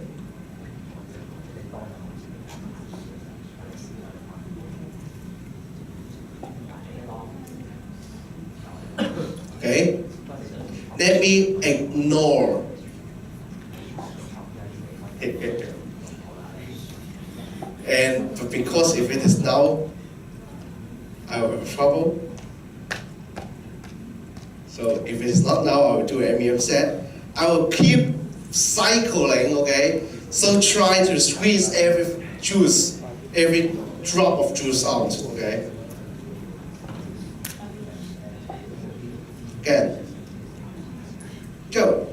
Okay? Let me ignore. And because if it is now, I will have trouble. So if it's not now, I will do an MEM set. I will keep cycling, okay? So try to squeeze every juice, every drop of juice out, okay? Again. Go.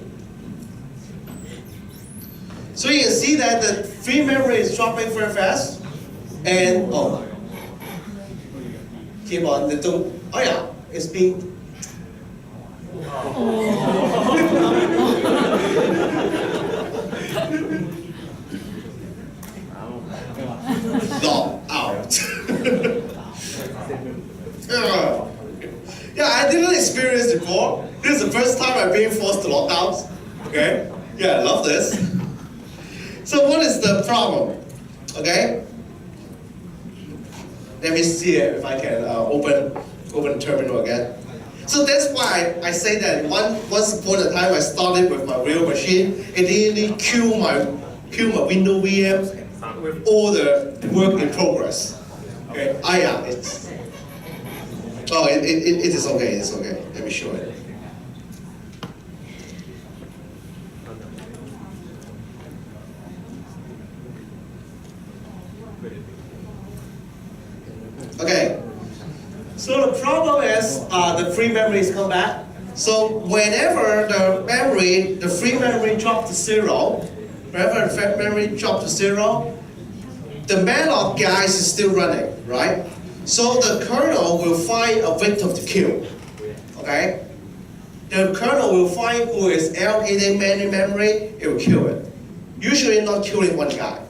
So you can see that the free memory is dropping very fast. And, oh. Keep on, oh yeah, it's being locked out. Yeah, I didn't experience it before. This is the first time I'm being forced to lock out. Okay? Yeah, I love this. So what is the problem? Okay? Let me see if I can open the terminal again. So that's why I say that once upon a time I started with my real machine, it didn't kill my Windows VM with all the work in progress. Okay, yeah, it's it is okay. It's okay. Let me show it. Okay. So the problem is the free memory is come back. So whenever the free memory drop to zero, whenever the free memory drop to zero, the malloc guys is still running, right? So the kernel will find a victim to kill. Okay? The kernel will find who is allocating many memory, it will kill it. Usually not killing one guy,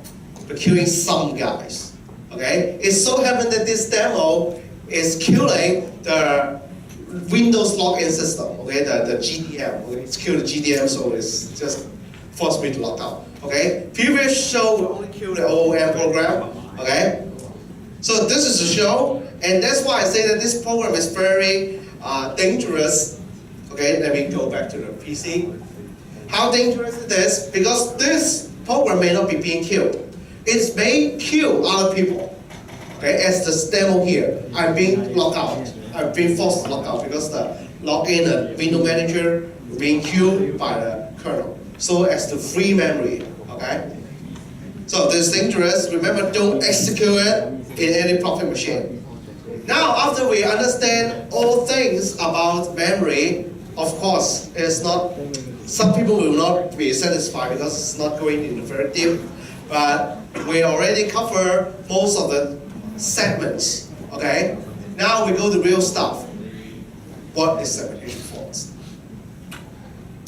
but killing some guys. Okay? It so happened that this demo is killing the Windows login system, okay, the GDM. Okay? It's killed the GDM, so it's just forced me to log out. Okay? Previous show will only kill the OOM program. Okay? So this is the show, and that's why I say that this program is very dangerous. Okay, let me go back to the PC. How dangerous it is? Because this program may not be being killed. It may kill other people. Okay, as the demo here, I'm being locked out. I'm being forced to log out because the login and window manager being killed by the kernel. So as the free memory, okay? So this is dangerous. Remember, don't execute it in any profit machine. Now, after we understand all things about memory, of course, it's not. Some people will not be satisfied because it's not going in very deep. But we already cover most of the segments. Okay. Now we go to real stuff. What is segmentation faults?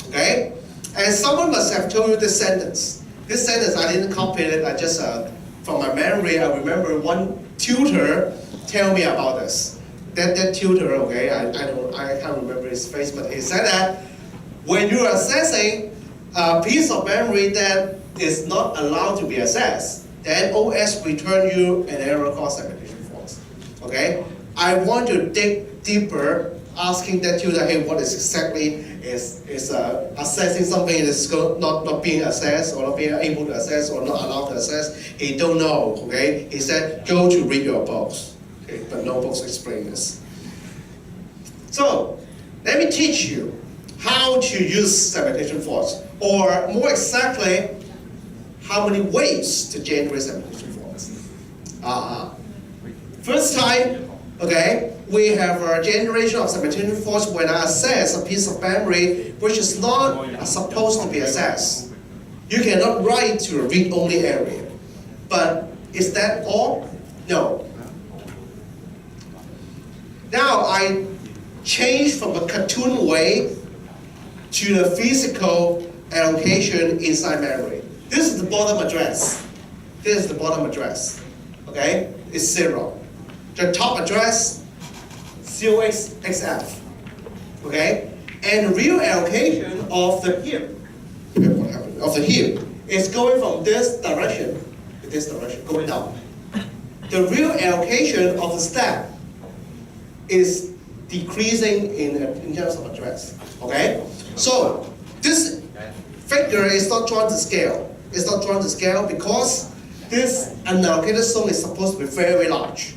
Okay. And someone must have told you this sentence. This sentence I didn't copy it. I just from my memory I remember one tutor tell me about this. That tutor, okay, I can't remember his face, but he said that when you are accessing a piece of memory that is not allowed to be accessed, then OS return you an error called segmentation faults. Okay, I want to dig deeper, asking that tutor, hey, what is exactly is accessing something that is not being accessed or not being able to access or not allowed to access. He don't know. Okay, he said go to read your books. Okay, but no books explain this. So let me teach you how to use segmentation faults, or more exactly, how many ways to generate segmentation faults. First time, okay, we have a generation of segmentation faults when I access a piece of memory which is not supposed to be accessed. You cannot write to a read-only area. But is that all? No. Now I change from a cartoon way to the physical allocation inside memory. This is the bottom address. This is the bottom address. Okay, it's 0. The top address, 0xXF. Okay, and the real allocation of the heap, is going from this direction to this direction, going down. The real allocation of the stack is decreasing in terms of address. Okay, so this figure is not drawn to scale. It's not drawn to scale because this unallocated zone is supposed to be very, very large.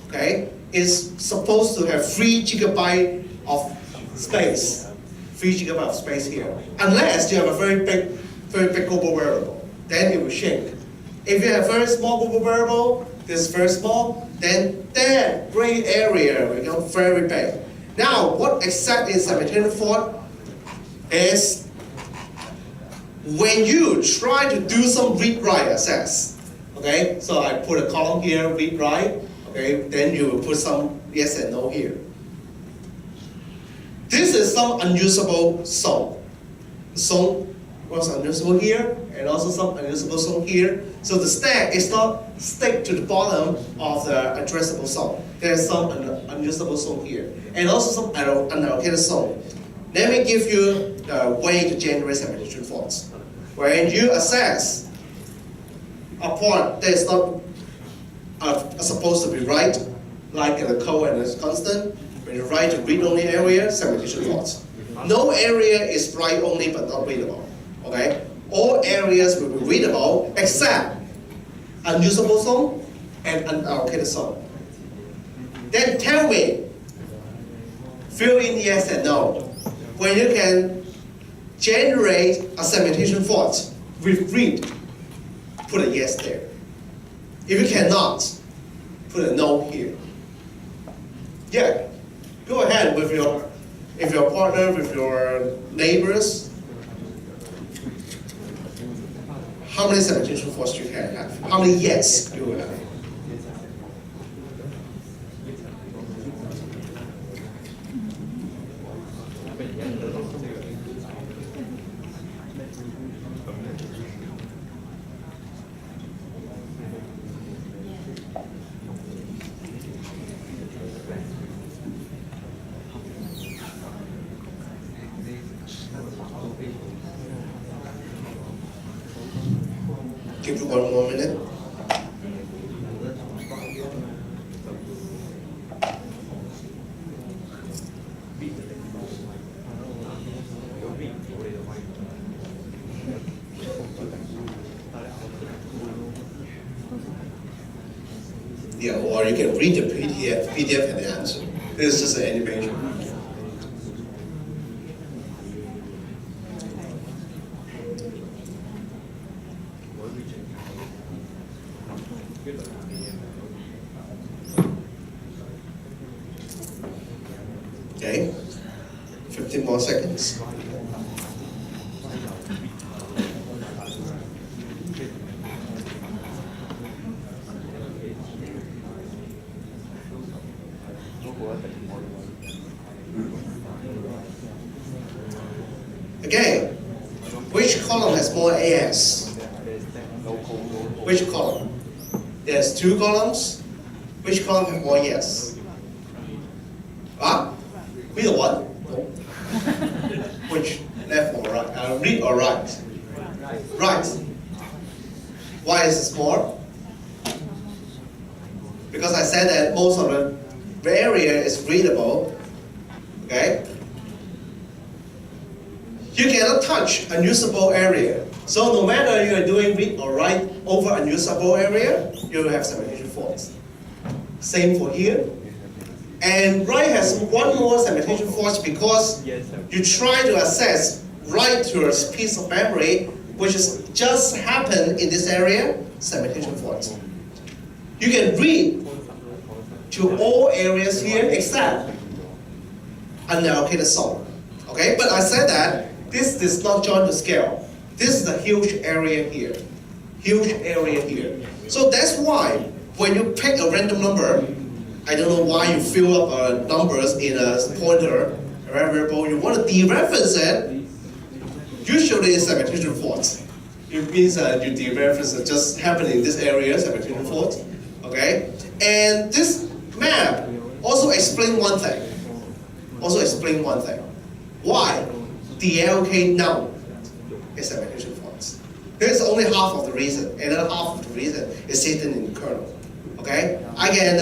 Okay, it's supposed to have 3 GB of space, 3 GB of space here. Unless you have a very big global variable, then it will shrink. If you have very small global variable, this is very small, then that gray area will become very big. Now, what exactly is segmentation fault is when you try to do some read-write access. Okay, so I put a column here, read-write. Okay, then you will put some yes and no here. This is some unusable zone. Zone was unusable here, and also some unusable zone here. So the stack is not stick to the bottom of the addressable zone. There's some unusable zone here, and also some unallocated zone. Let me give you a way to generate segmentation faults. When you access a point that is not supposed to be right, like in the code and it's constant, when you write a read-only area, segmentation faults. No area is write-only but not readable. Okay? All areas will be readable except unusable zone and unallocated zone. Then tell me, fill in yes and no, when you can generate a segmentation fault with read, put a yes there. If you cannot, put a no here. Yeah, go ahead with if your partner, with your neighbors. How many segmentation faults you can have? How many yes you will have? Give you 1 more minute. Yeah, or you can read the PDF and the answer. This is just an animation. Okay, 15 more seconds. Again, which column has more AS? Which column? There's 2 columns. Which column has more yes? Huh? Either one? No. Which? Left or right? Read or right? Right. Why is it more? Because I said that most of the area is readable. Okay? You cannot touch unusable area. So no matter you are doing read or write over unusable area, you will have segmentation faults. Same for here. And write has 1 more segmentation fault because you try to access write to a piece of memory which is just happened in this area, segmentation fault. You can read to all areas here except unallocated zone. Okay, but I said that this is not joined to scale. This is a huge area here. Huge area here. So that's why when you pick a random number, I don't know why you fill up numbers in a pointer, a variable, you want to dereference it, Usually it's segmentation fault. It means your dereference just happened in this area, segmentation fault. Okay? And this map also explain one thing. Why DLK now is segmentation faults. Here's only half of the reason. Another half of the reason is hidden in the kernel. Okay? I can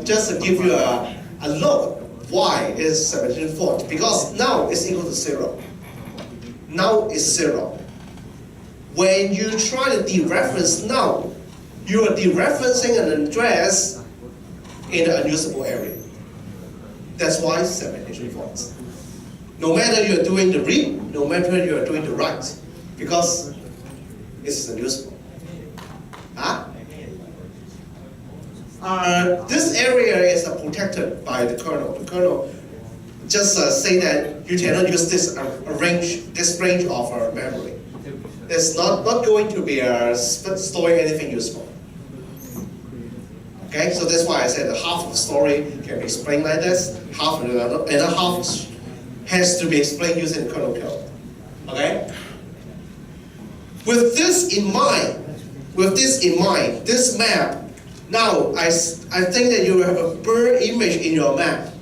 just give you a look why is segmentation fault. Because now it's equal to 0. Now it's 0. When you try to dereference now, you are dereferencing an address in an unusable area. That's why segmentation faults. No matter you are doing the read, no matter you are doing the write, because it's unusable. Huh? This area is protected by the kernel. The kernel just say that you cannot use this this range of memory. It's not going to be storing anything useful. Okay, so that's why I said half of the story can be explained like this, half of another half has to be explained using the kernel code. Okay? With this in mind, this map, now I think that you have a blur image in your map.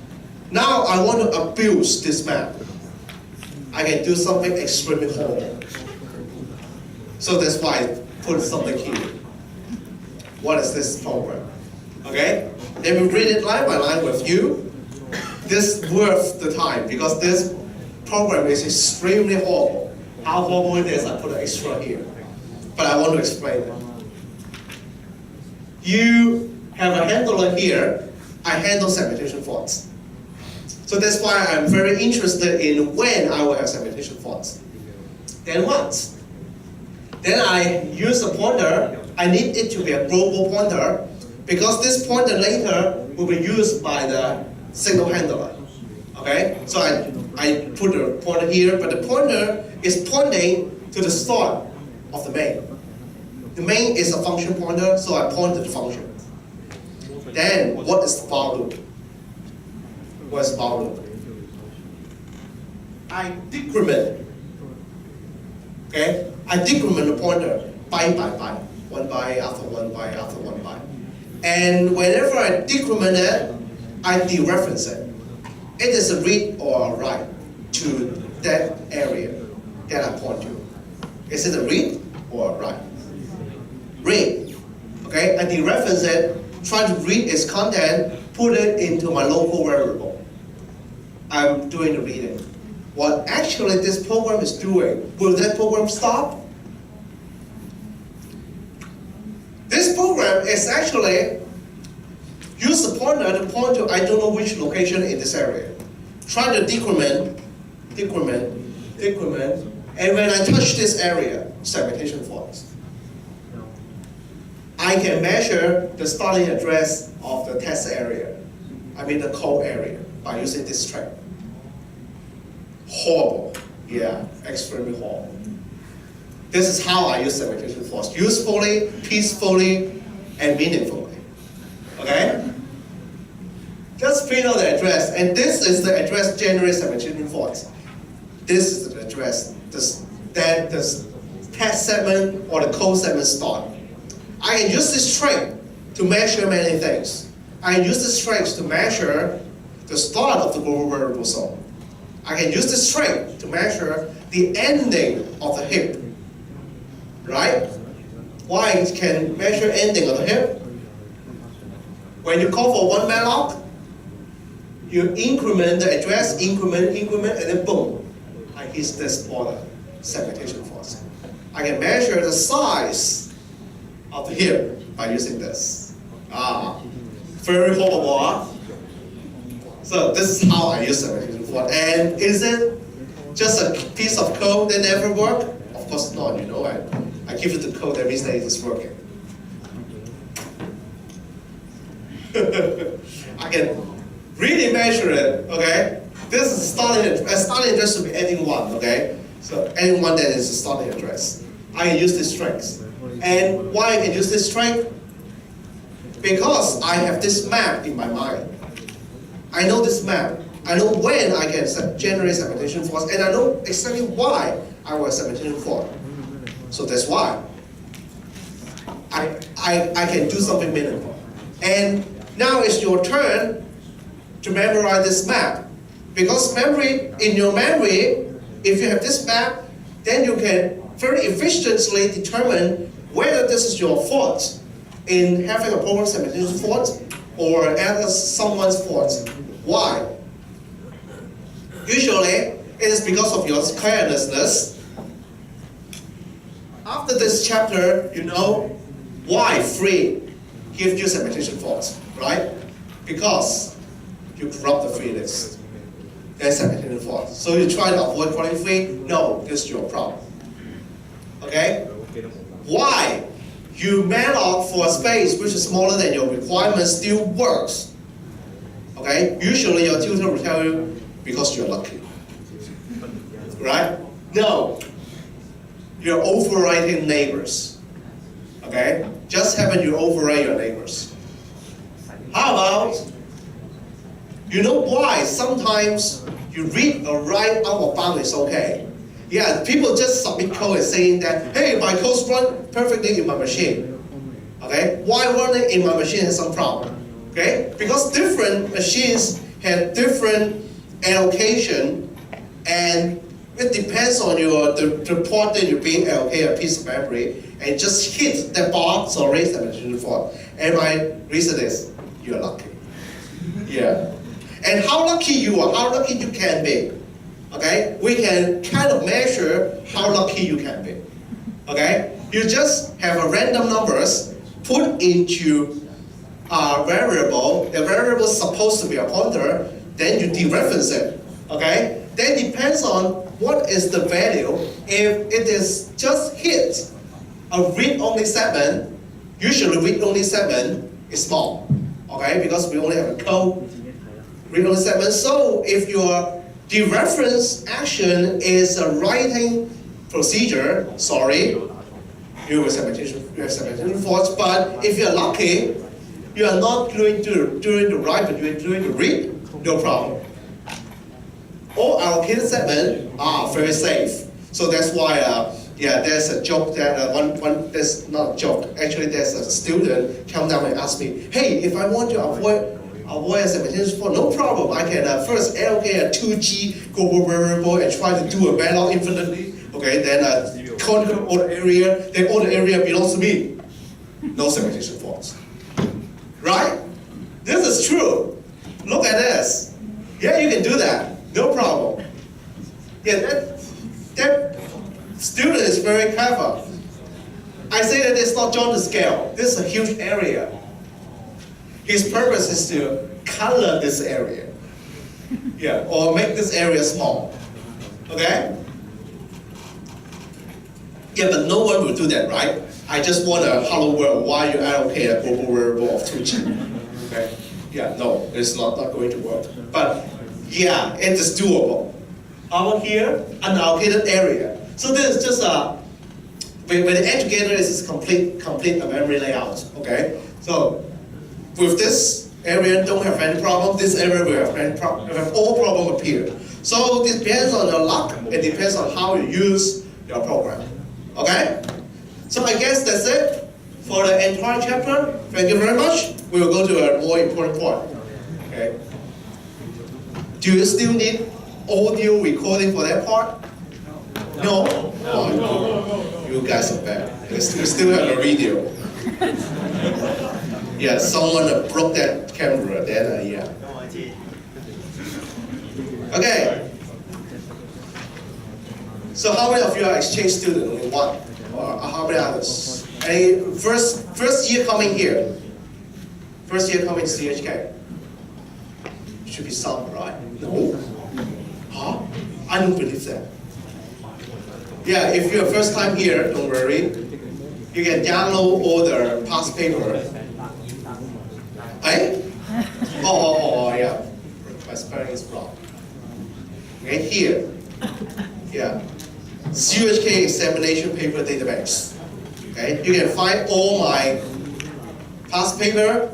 Now I want to abuse this map. I can do something extremely horrible. So that's why I put something here. What is this program? Okay? Let me read it line by line with you. This is worth the time because this program is extremely horrible. How horrible it is, I put an extra here. But I want to explain it. You have a handler here. I handle segmentation faults. So that's why I'm very interested in when I will have segmentation faults. Then what? Then I use a pointer. I need it to be a global pointer because this pointer later will be used by the signal handler. Okay? So I put the pointer here, but the pointer is pointing to the start of the main. The main is a function pointer, so I point to the function. Then what is the while loop? What is the while loop? I decrement. Okay? I decrement the pointer byte by byte. One byte after one byte after one byte. And whenever I decrement it, I dereference it. It is a read or a write to that area that I point to. Is it a read or a write? Read. Okay? I dereference it, try to read its content, put it into my local variable. I'm doing the reading. What actually this program is doing, will that program stop? This program is actually use the pointer to point to I don't know which location in this area. Try to decrement, and when I touch this area, segmentation faults. I can measure the starting address of the test area, the code area, by using this trick. Horrible. Yeah, extremely horrible. This is how I use segmentation faults. Usefully, peacefully, and meaningfully. Okay? Just print out the address, and this is the address generates segmentation faults. This is the address that the test segment or the code segment start. I can use this string to measure many things. I can use this string to measure the start of the global variable zone. I can use this string to measure the ending of the heap. Right? Why it can measure ending of the heap? When you call for one malloc, you increment the address, increment, and then boom, I hit this border, segmentation faults. I can measure the size of the heap by using this. Very horrible, huh? So this is how I use segmentation fault. And is it just a piece of code that never work? Of course not, I give it the code that means that it is working. I can really measure it, okay? This is starting address should be adding 1, okay? So adding 1 that is the starting address. I can use this strings. And why I can use this string? Because I have this map in my mind. I know this map. I know when I can generate segmentation faults, and I know exactly why our segmentation fault. So that's why I can do something meaningful. And now it's your turn to memorize this map. Because in your memory, if you have this map, then you can very efficiently determine whether this is your fault in having a program segmentation fault or someone's fault. Why? Usually, it is because of your carelessness. After this chapter, you know why 3 gives you segmentation fault, right? Because you corrupt the 3 list. That's segmentation fault. So you try to avoid calling 3, no, this is your problem. Okay? Why you malloc for a space which is smaller than your requirement still works? Okay? Usually your tutor will tell you because you're lucky. Right? No. You're overriding neighbors. Okay? Just happen you override your neighbors. How about, you know why sometimes you read or write out of bound is okay? Yeah, people just submit code and saying that, hey, my codes run perfectly in my machine. Okay? Why running in my machine has some problem? Okay? Because different machines have different allocation, and it depends on the port that you're being allocated a piece of memory, and just hit that box, sorry, segmentation fault. And my reason is, you're lucky. Yeah. And how lucky you are, how lucky you can be. Okay? We can kind of measure how lucky you can be. Okay? You just have a random numbers put into a variable. The variable is supposed to be a pointer. Then you dereference it. Okay? Then depends on what is the value. If it is just hit a read-only segment, usually read-only segment is small. Okay? Because we only have a code read-only segment. So if your dereference action is a writing procedure, sorry, you have segmentation faults. But if you're lucky, you are not doing the write, but you're doing the read, no problem. All allocated segments are very safe. So that's why, there's a joke that there's not a joke. Actually, there's a student come down and ask me, hey, if I want to avoid a segmentation fault, no problem. I can first allocate a 2G global variable and try to do a malloc infinitely. Okay, then conquer all the area, then all the area belongs to me. No segmentation faults. Right? This is true. Look at this. Yeah, you can do that. No problem. Yeah, that student is very clever. I say that it's not John the scale. This is a huge area. His purpose is to color this area. Yeah, or make this area small. Okay? Yeah, but no one will do that, right? I just want a hello world while you allocate a global variable of 2G. Okay? Yeah, no, it's not going to work. But yeah, it is doable. Over here, unallocated area. So this is just when the add together is complete a memory layout. Okay? So with this area don't have any problem, this area will have any problem, have all problem appear. So this depends on your luck, it depends on how you use your program. Okay? So I guess that's it for the entire chapter. Thank you very much. We will go to a more important part. Okay? Do you still need audio recording for that part? No? Oh, you guys are bad. We still have a video. Yeah, someone broke that camera, then yeah. Okay. So how many of you are exchange students? Only one? Or how many others? Any first year coming here? First year coming to CHK? Should be some, right? No? Huh? I don't believe that. Yeah, if you're first time here, don't worry. You can download all the past paper. Hey? Oh, yeah. My spelling is wrong. Okay, here. Yeah. CHK examination paper database. Okay, you can find all my past paper,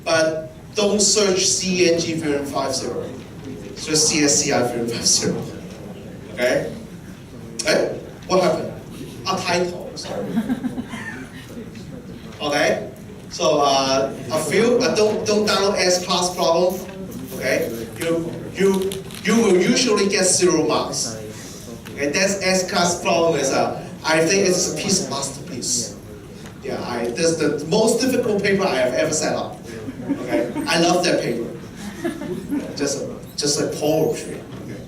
but don't search CENG version 5.0. Search CSCI version 5.0. Okay? Hey, what happened? A title. Sorry. Okay. So a few don't download S-class problem. Okay. You will usually get 0 marks. Okay. That's S-class problem is I think it's a piece of masterpiece. Yeah. That's the most difficult paper I have ever set up. Okay. I love that paper. Just like poetry. Okay.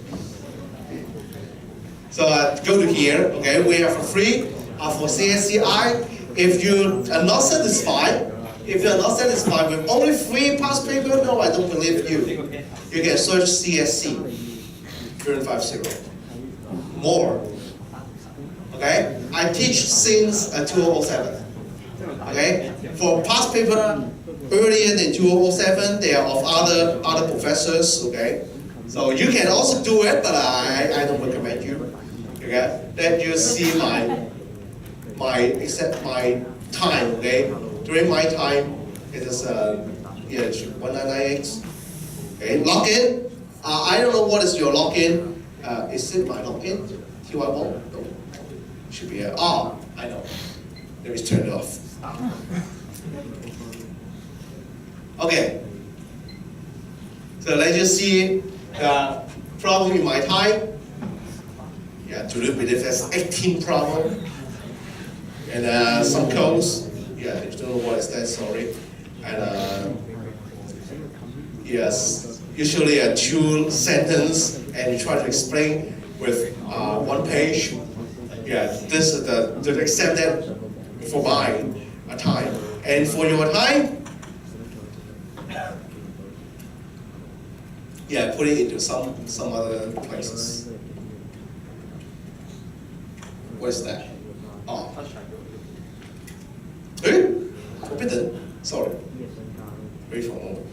So go to here. Okay. We have a free for CSCI. If you are not satisfied, with only 3 past paper, no, I don't believe you. You can search CSC 350. More. Okay? I teach since 2007. Okay? For past paper earlier than 2007, they are of other professors. Okay? So you can also do it, but I don't recommend you. Okay? Then you see my time, okay? During my time, it is 1998. Okay, login. I don't know what is your login. Is it my login? TY1? No. Should be I know. Let me turn it off. Okay. So let's just see the problem in my time. Yeah, to do with it as 18 problem. And some codes, yeah, you don't know what is that, sorry. And yes, usually a 2 sentence, and you try to explain with 1 page. Yeah, this is the accepted for my time. And for your time, yeah, put it into some other places. What is that? Oh. Forbidden. Sorry. Wait for a moment.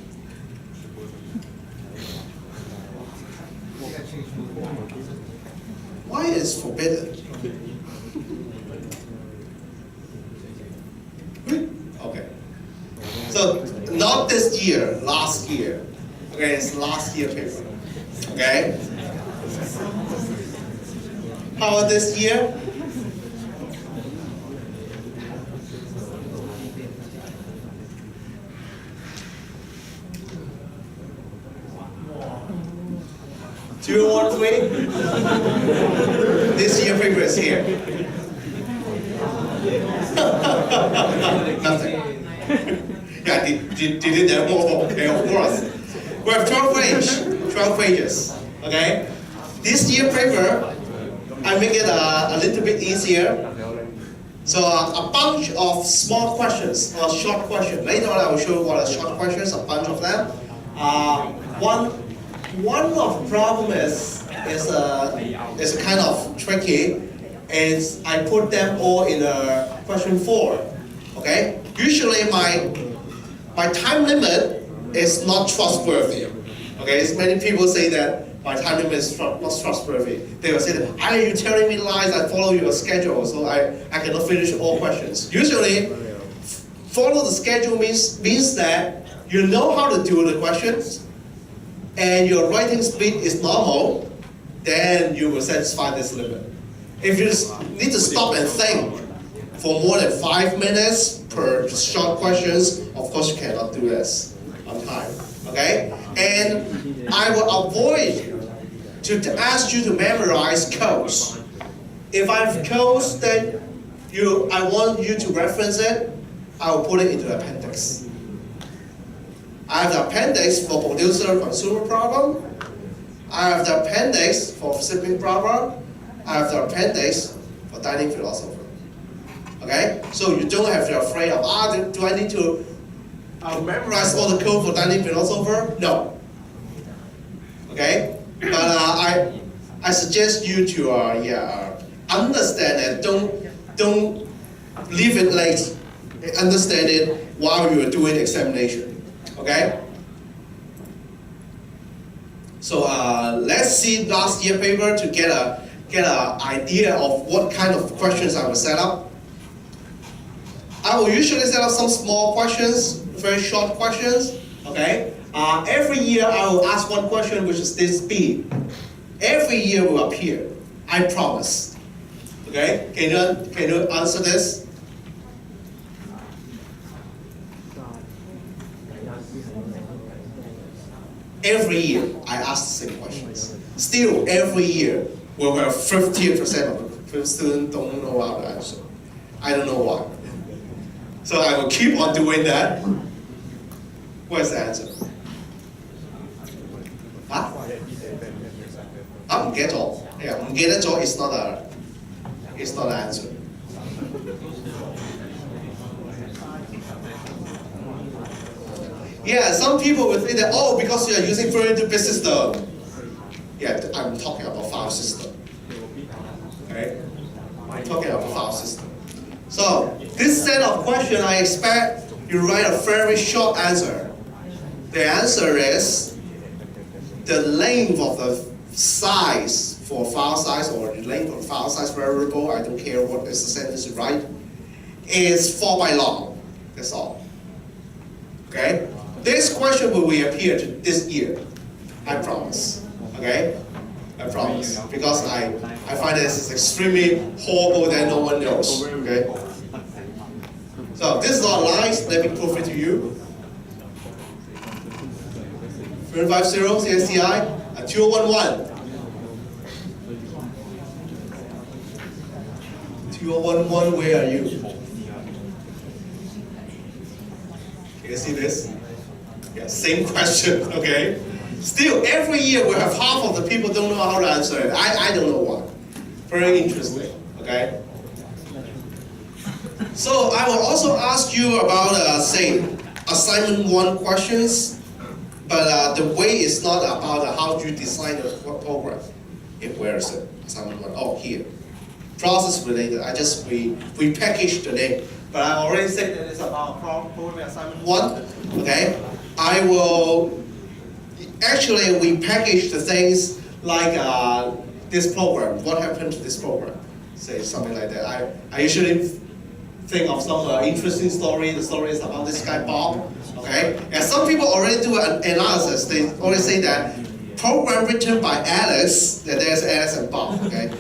Why is forbidden? Okay. So not this year, last year. Okay, it's last year paper. Okay. How about this year? Do you want to wait? This year paper is here. Nothing. Yeah, did it there more? Okay, of course. We have 12 pages. Okay. This year paper, I make it a little bit easier. So a bunch of small questions or short questions. Later on, I will show you what are short questions. A bunch of them. One of the problem is kind of tricky. Is I put them all in a question 4. Okay. Usually my time limit is not trustworthy. Okay. Many people say that my time limit is not trustworthy. They will say that, are you telling me lies? I follow your schedule, so I cannot finish all questions. Usually, follow the schedule means that you know how to do the questions, and your writing speed is normal, then you will satisfy this limit. If you need to stop and think for more than 5 minutes per short questions, of course you cannot do this on time. Okay? And I will avoid to ask you to memorize codes. If I have codes that I want you to reference it, I will put it into the appendix. I have the appendix for producer-consumer problem. I have the appendix for sibling problem. I have the appendix for dining philosopher. Okay? So you don't have to be afraid of, do I need to memorize all the code for dining philosopher? No. Okay? But I suggest you to understand it. Don't leave it late. Understand it while you are doing examination. Okay? So let's see last year paper to get an idea of what kind of questions I will set up. I will usually set up some small questions, very short questions. Okay? Every year I will ask one question, which is this B. Every year will appear. I promise. Okay, can you answer this? Every year I ask the same questions. Still, every year we'll have 50% of the students don't know how to answer. I don't know why. So I will keep on doing that. What's the answer? Huh? 唔記得咗，唔記得咗 is not an answer. Yeah, some people will think that, oh, because you are using variable system. Yeah, I'm talking about file system. Okay? I'm talking about file system. So, this set of questions, I expect you write a very short answer. The answer is the length of the size for file size or the length of file size variable, I don't care what is the sentence you write, is 4 byte long. That's all. Okay? This question will reappear this year. I promise. Okay? I promise. Because I find this is extremely horrible that no one knows. Okay? So this is not lies. Let me prove it to you. 350 CSCI 2011. 2011, where are you? Can you see this? Yeah, same question, okay? Still, every year we have half of the people don't know how to answer it. I don't know why. Very interesting, okay? So I will also ask you about, say, assignment 1 questions, but the way is not about how you design the program. Where is it? Assignment 1, oh, here. Process related, we packaged the name. But I already said that it's about program assignment 1, okay? I will, actually we package the things like this program. What happened to this program? Say something like that. I usually think of some interesting story. The story is about this guy Bob, okay? And some people already do an analysis. They already say that program written by Alice, that there's Alice and Bob, okay?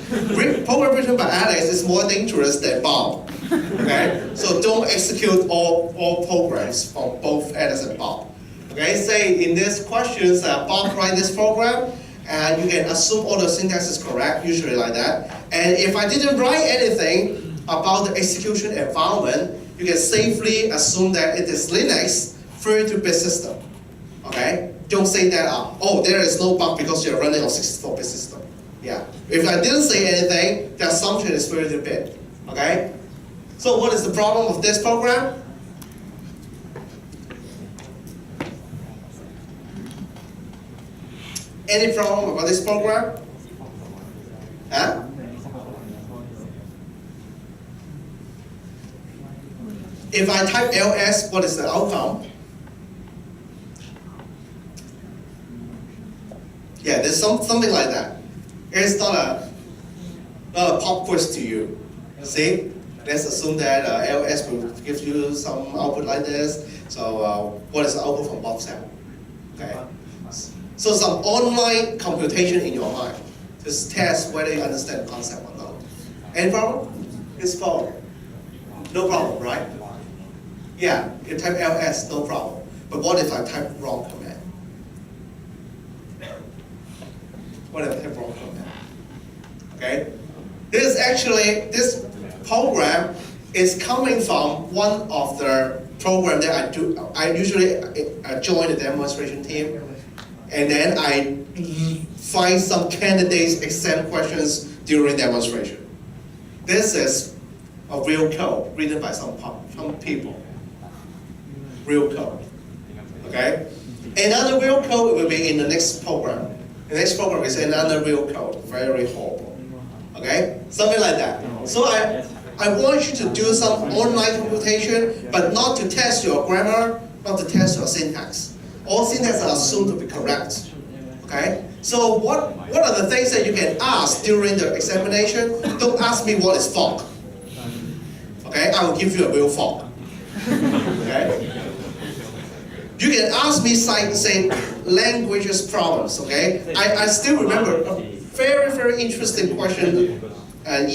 Program written by Alice is more dangerous than Bob, okay? So don't execute all programs from both Alice and Bob. Okay, say in this questions, Bob write this program, and you can assume all the syntax is correct, usually like that. And if I didn't write anything about the execution environment, you can safely assume that it is Linux 32-bit system. Okay, don't say that, oh, there is no bug because you're running on 64-bit system. Yeah, if I didn't say anything, the assumption is 32-bit. Okay, so what is the problem of this program? Any problem about this program? Huh? If I type ls, what is the outcome? Yeah, there's something like that. It's not a pop quiz to you. See? Let's assume that ls will give you some output like this. So what is the output from Bob's cell? Okay. So some online computation in your mind. Just test whether you understand the concept or not. Any problem? It's problem. No problem, right? Yeah, you type ls, no problem. But what if I type wrong command? What if I type wrong command? Okay? This program is coming from one of the program that I do. I usually join the demonstration team. And then I find some candidates exam questions during demonstration. This is a real code written by some people. Real code. Okay? Another real code will be in the next program. The next program is another real code. Very horrible. Okay? Something like that. So I want you to do some online computation, but not to test your grammar, not to test your syntax. All syntax are assumed to be correct. Okay? So what are the things that you can ask during the examination? Don't ask me what is fork. Okay? I will give you a real fork. Okay? You can ask me say languages problems, okay? I still remember a very, very interesting question a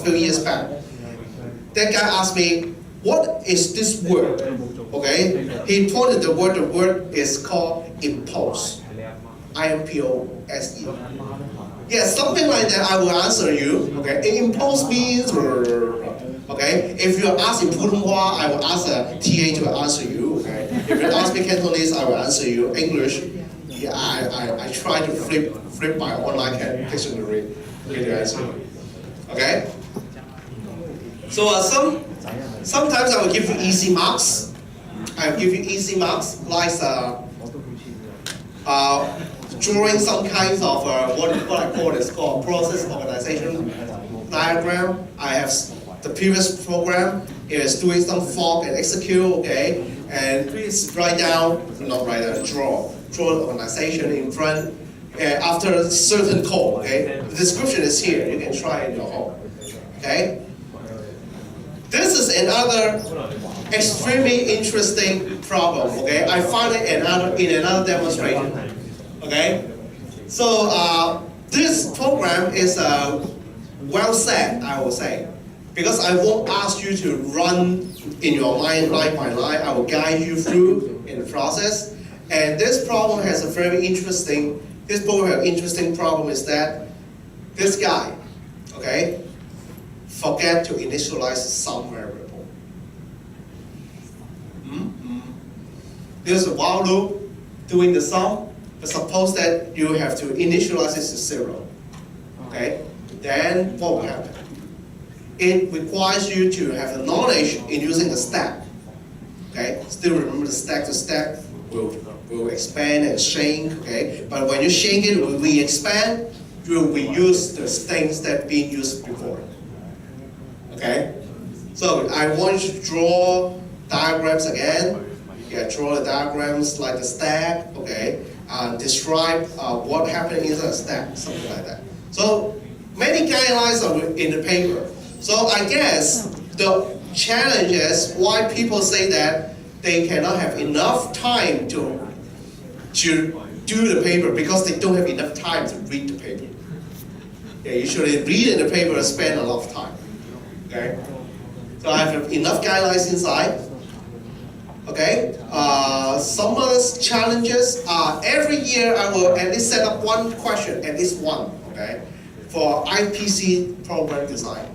few years back. That guy asked me, what is this word? Okay, he pointed the word is called impose. I-M-P-O-S-E. Yeah, something like that I will answer you. Okay, impose means, okay, if you ask in Putonghua, I will ask a TA to answer you. Okay, if you ask me Cantonese, I will answer you English. Yeah, I try to flip my online dictionary to get the answer. Okay? So sometimes I will give you easy marks. I will give you easy marks, like drawing some kinds of what I call is called process organization diagram. I have the previous program is doing some fork and execute, okay? And please draw the organization in front after a certain code, okay? The description is here, you can try it in your home, okay? This is another extremely interesting problem, okay? I found it in another demonstration, okay? So this program is well set, I will say, because I won't ask you to run in your mind line by line. I will guide you through in the process. And this problem has a very interesting. This interesting problem is that this guy, okay, forget to initialize some variable. There's a while loop doing the sum, but suppose that you have to initialize it to 0. Okay, then what will happen? It requires you to have the knowledge in using the stack. Okay, still remember the stack to stack will expand and shrink. Okay, but when you shrink it, when we expand, you will reuse the things that being used before. Okay, so I want you to draw diagrams again. Yeah, draw the diagrams like the stack. Okay, describe what happened inside the stack, something like that. So many guidelines are in the paper. So I guess the challenge is why people say that they cannot have enough time to do the paper, because they don't have enough time to read the paper. Yeah, usually reading the paper spend a lot of time. Okay, so I have enough guidelines inside. Okay, some other challenges are every year I will at least set up one question, at least one. Okay, for IPC program design.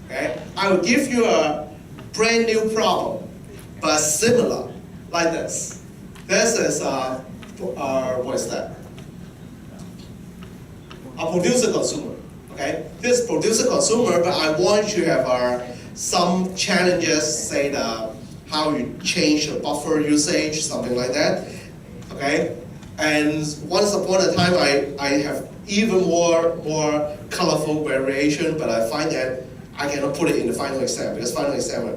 Okay, I will give you a brand new problem, but similar, like this. This is what is that? A producer-consumer. Okay, this producer-consumer, but I want you to have some challenges, say how you change the buffer usage, something like that. Okay, and once upon a time, I have even more colorful variation, but I find that I cannot put it in the final exam, because final exam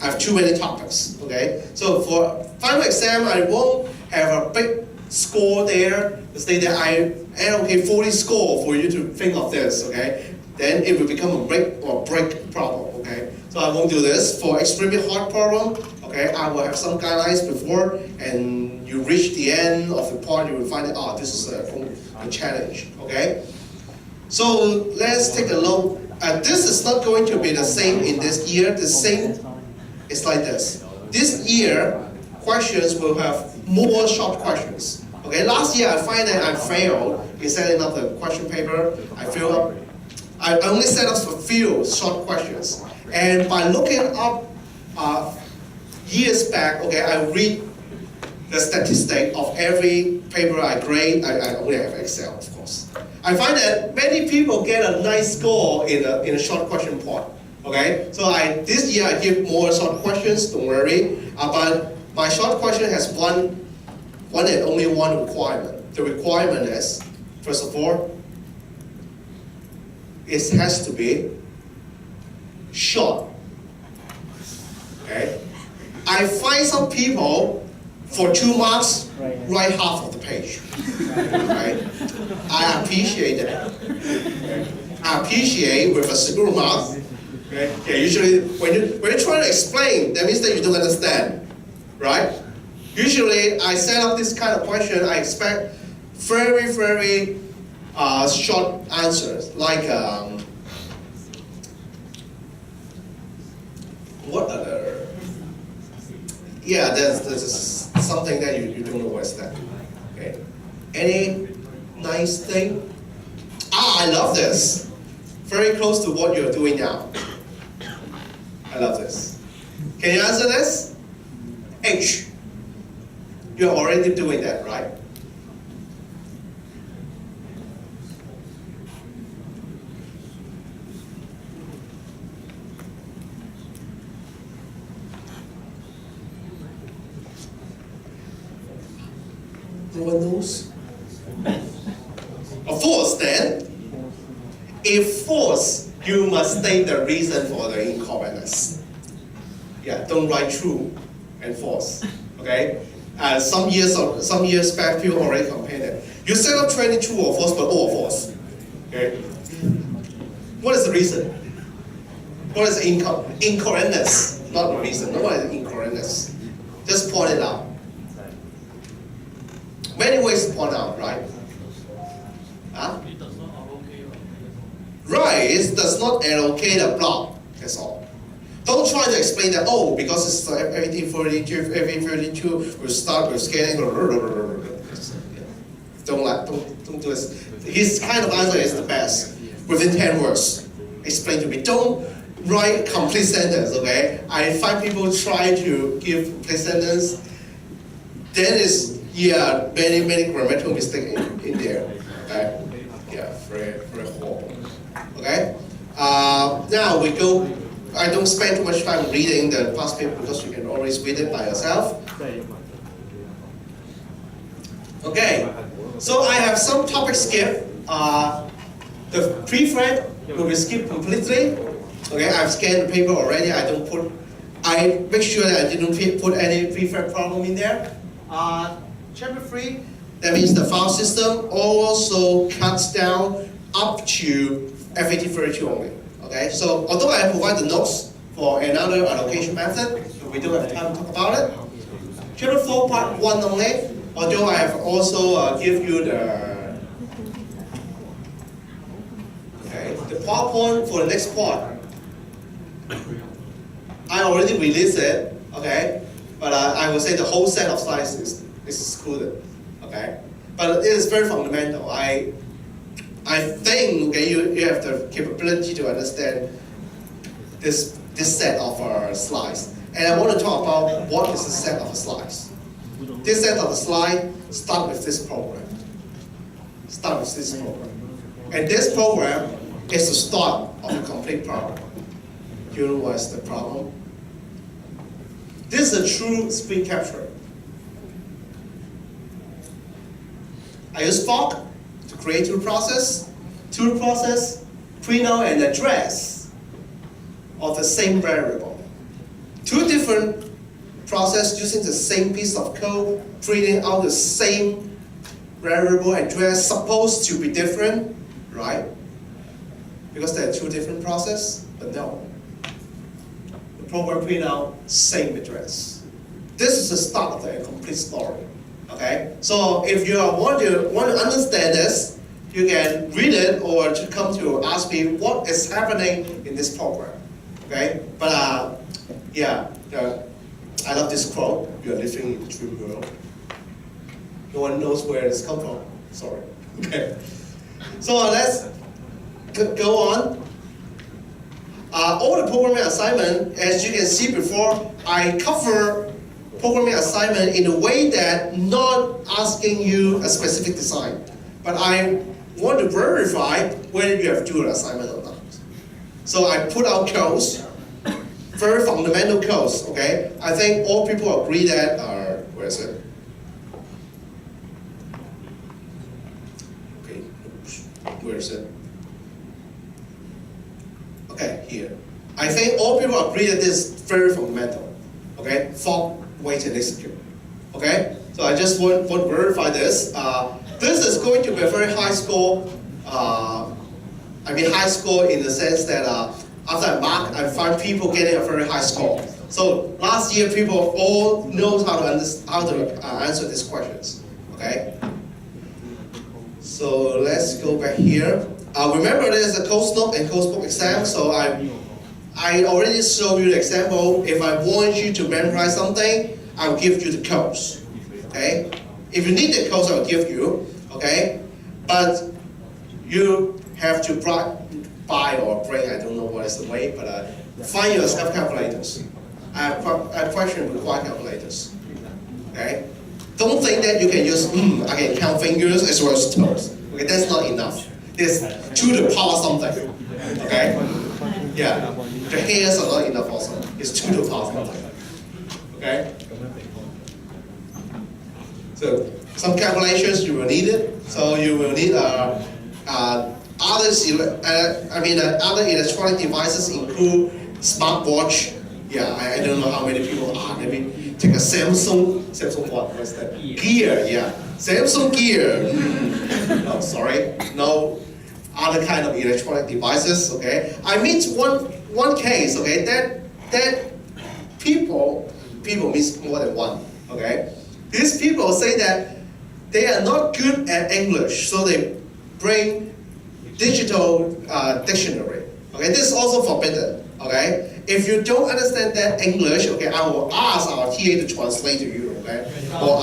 I have too many topics. Okay, so for final exam I won't have a big score there to say that I allocate 40 score for you to think of this. Okay, then it will become a make or break problem. Okay, so I won't do this. For extremely hard problem, okay, I will have some guidelines before, and you reach the end of the part, you will find that this is a challenge. Okay, so let's take a look. This is not going to be the same in this year. The same is like this. This year, questions will have more short questions. Okay, last year I find that I failed in setting up the question paper. I only set up a few short questions. And by looking up years back, okay, I read the statistic of every paper I grade. I only have Excel, of course. I find that many people get a nice score in a short question part. Okay, so this year I give more short questions. Don't worry, but my short question has one and only one requirement. The requirement is, first of all, it has to be short. Okay, I find some people for 2 marks write half of the page. Right? I appreciate that. I appreciate with a single mark. Okay? Yeah, usually when you try to explain, that means that you don't understand, right? Usually I set up this kind of question, I expect very short answers, like what other? Yeah, there's something that you don't know what's that. Okay. Any nice thing? Ah, I love this. Very close to what you're doing now. I love this. Can you answer this? H. You're already doing that, right? No one knows? A force then. If force, you must state the reason for the incorrectness. Yeah, don't write true and false. Okay? Some years back, people already compared it. You set up training true or false, but all false. Okay? What is the reason? What is the incorrectness? Not the reason. No, what is the incorrectness? Just point it out. Many ways to point out, right? Huh? Right, it does not allocate a block. That's all. Don't try to explain that, oh, because it's every 32 will start with scaling. Don't do this. His kind of answer is the best. Within 10 words. Explain to me. Don't write complete sentence, okay? I find people try to give complete sentence. Then is, yeah, many grammatical mistakes in there. Okay? Yeah, very horrible. Okay? Now we go. I don't spend too much time reading the past paper because you can always read it by yourself. Okay, so I have some topic skip. The prefab will be skipped completely. Okay, I've scanned the paper already. I make sure that I didn't put any prefab problem in there. Chapter 3, that means the file system also cuts down up to FAT32 only. Okay, so although I provide the notes for another allocation method, we don't have time to talk about it. Chapter 4, part 1 only, although I have also give you the PowerPoint for the next part. I already released it, okay, but I will say the whole set of slides is excluded, okay? But it is very fundamental. I think, okay, you have the capability to understand this set of slides. And I want to talk about what is the set of slides. This set of slides start with this program. Start with this program. And this program is the start of a complete problem. Do you know what's the problem? This is a true screen capture. I use Fog to create two process, print out an address of the same variable. Two different processes using the same piece of code, printing out the same variable address, supposed to be different, right? Because there are two different processes, but no. The program print out same address. This is the start of the complete story. Okay, so if you want to understand this, you can read it or to come to ask me what is happening in this program. Okay, but yeah, I love this quote. You are living in the dream world. No one knows where it's come from. Sorry. Okay, so let's go on. All the programming assignment, as you can see before, I cover programming assignment in a way that not asking you a specific design, but I want to verify whether you have done an assignment or not. So I put out codes, very fundamental codes, okay? I think all people agree that, where is it? Okay, where is it? Okay, here. I think all people agree that this is very fundamental, okay? For wait and execute. Okay? So I just want to verify this. This is going to be a very high score. High score in the sense that after I mark, I find people getting a very high score. So last year, people all knows how to answer these questions. Okay? So let's go back here. Remember, there's a course note and course book exam. So I already showed you the example. If I want you to memorize something, I'll give you the codes. Okay? If you need the codes, I'll give you. Okay? But you have to buy or bring, I don't know what is the way, but find yourself calculators. I have question require calculators. Okay? Don't think that you can use, I can count fingers as well as toes. Okay, that's not enough. It's 2 to the power something. Okay? Yeah. The hairs are not enough also. It's 2 to the power something. Okay? So some calculations you will need it. So you will need other electronic devices include smartwatch. Yeah, I don't know how many people are. Let me take a Samsung what was that? Gear, yeah. Samsung Gear. No, sorry. No other kind of electronic devices, okay? I meet one case, okay, that people means more than one, okay? These people say that they are not good at English, so they bring digital dictionary. Okay, this is also forbidden. Okay, if you don't understand that English, okay, I will ask our TA to translate to you. Okay, or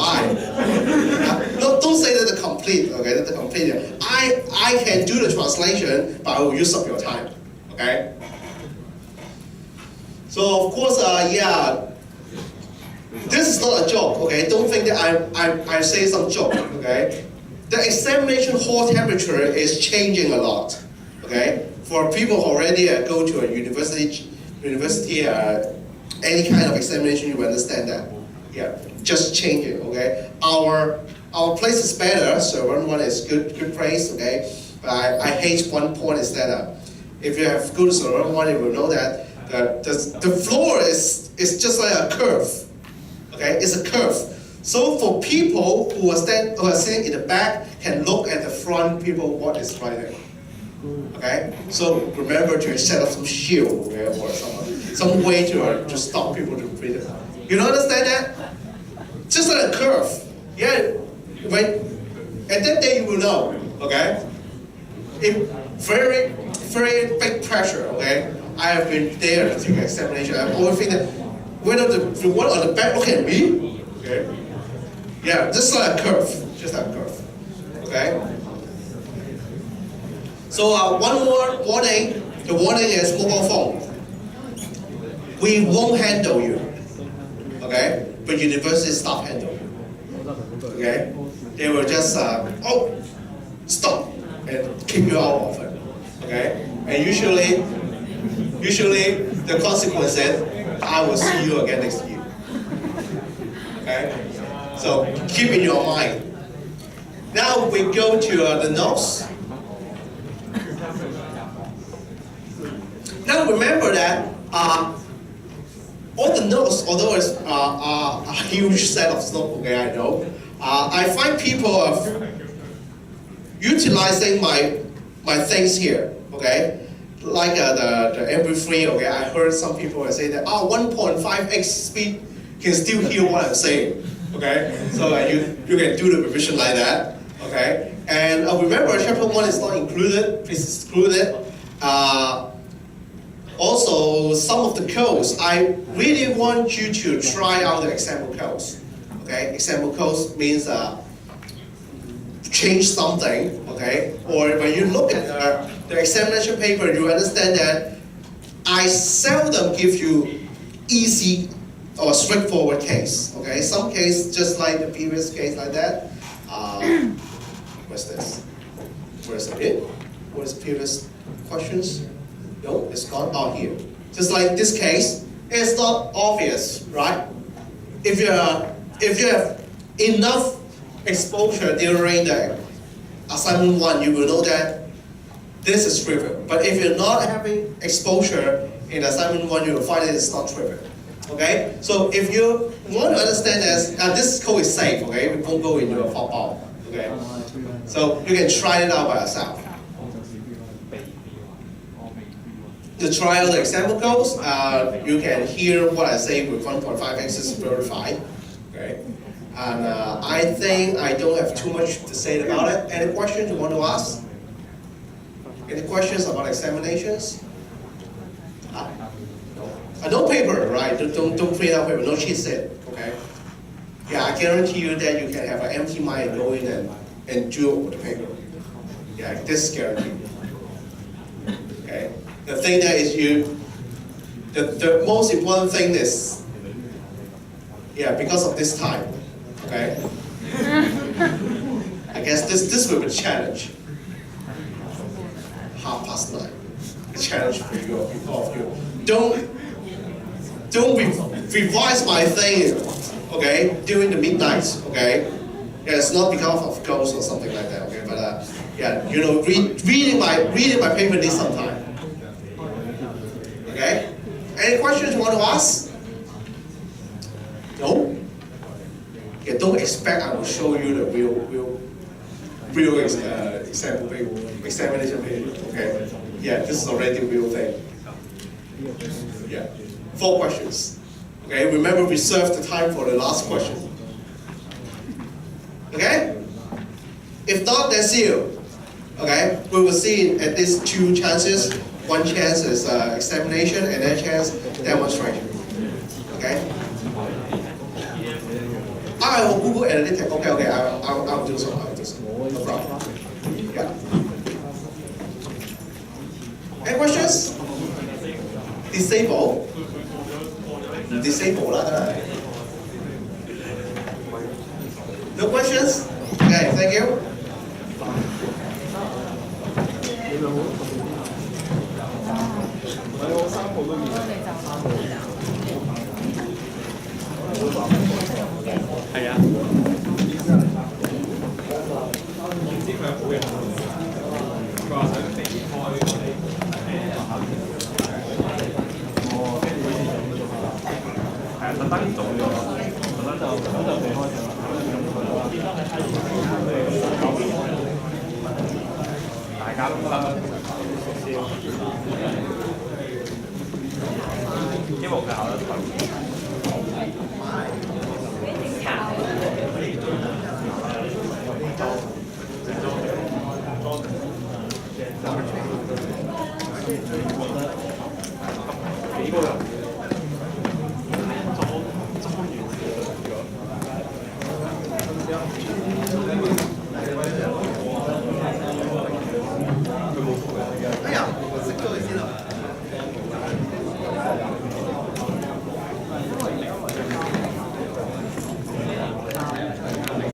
no, don't say that the complete. Okay, that the complete. I can do the translation, but I will use up your time. Okay. So of course, yeah. This is not a joke, okay? Don't think that I say some joke, okay? The examination hall temperature is changing a lot, okay? For people who already go to a university, any kind of examination, you understand that. Yeah, just changing, okay? Our place is better, so one is good place, okay? But I hate one point is that if you have good so one, you will know that the floor is just like a curve. Okay, it's a curve. So for people who are sitting in the back can look at the front people what is writing. Okay, so remember to set up some shield, okay, or some way to stop people to read it. You don't understand that? Just like a curve. Yeah, at that day you will know. Okay, very big pressure. Okay, I have been there to take examination. I always think that. Whether the one on the back look at me, okay? Yeah, just like a curve, just like a curve, okay? So one more warning. The warning is mobile phone. We won't handle you, okay? But university staff handle you, okay? They will just stop and kick you out of it, okay? And usually the consequence is I will see you again next year. Okay? So keep in your mind. Now we go to the notes. Now remember that all the notes, although it's a huge set of notes, okay, I know, I find people are utilizing my things here, okay? Like the MP3, okay, I heard some people say that 1.5x speed can still hear what I'm saying, okay? So you can do the revision like that, okay? And remember, chapter 1 is not included, please exclude it. Also, some of the codes, I really want you to try out the example codes, okay? Example codes means change something, okay? Or when you look at the examination paper, you understand that I seldom give you easy or straightforward case, okay? Some case, just like the previous case like that. What's this? Where's it? What is previous questions? No, it's gone out here. Just like this case, it's not obvious, right? If you have enough exposure during the assignment 1, you will know that this is trivial. But if you're not having exposure in assignment 1, you will find that it's not trivial. Okay? So if you want to understand this code is safe, okay? We won't go into a pop out. Okay? So you can try it out by yourself. To try out the example codes, you can hear what I say with 1.5x is verified. Okay? And I think I don't have too much to say about it. Any questions you want to ask? Any questions about examinations? No paper, right? Don't print out paper, no cheat sheet, okay? Yeah, I guarantee you that you can have an empty mind and go in and do the paper. Yeah, this is guaranteed. Okay? The thing that is the most important thing is, yeah, because of this time, okay? I guess this will be a challenge. 9:30, a challenge for you, all of you. Don't revise my thing, okay, during the midnight, okay? Yeah, it's not because of ghosts or something like that, okay? But yeah, you know, reading my paper needs some time. Okay? Any questions you want to ask? No? Yeah, don't expect I will show you the real examination page. Okay? Yeah, this is already a real thing. Yeah. 4 questions. Okay, remember reserve the time for the last question. Okay? If not, then see you. Okay? We will see at least 2 chances. One chance is examination, and then chance demonstration. Okay? I will Google Analytics. Okay. I'll do so. No problem. Yeah. Any questions? Disable. Disable lah. No questions? Okay. Thank you.係啊，唔知佢係好人，佢話想避開係特登做咗，特登就避開咗。大家都得，希望佢考得出。幾個人？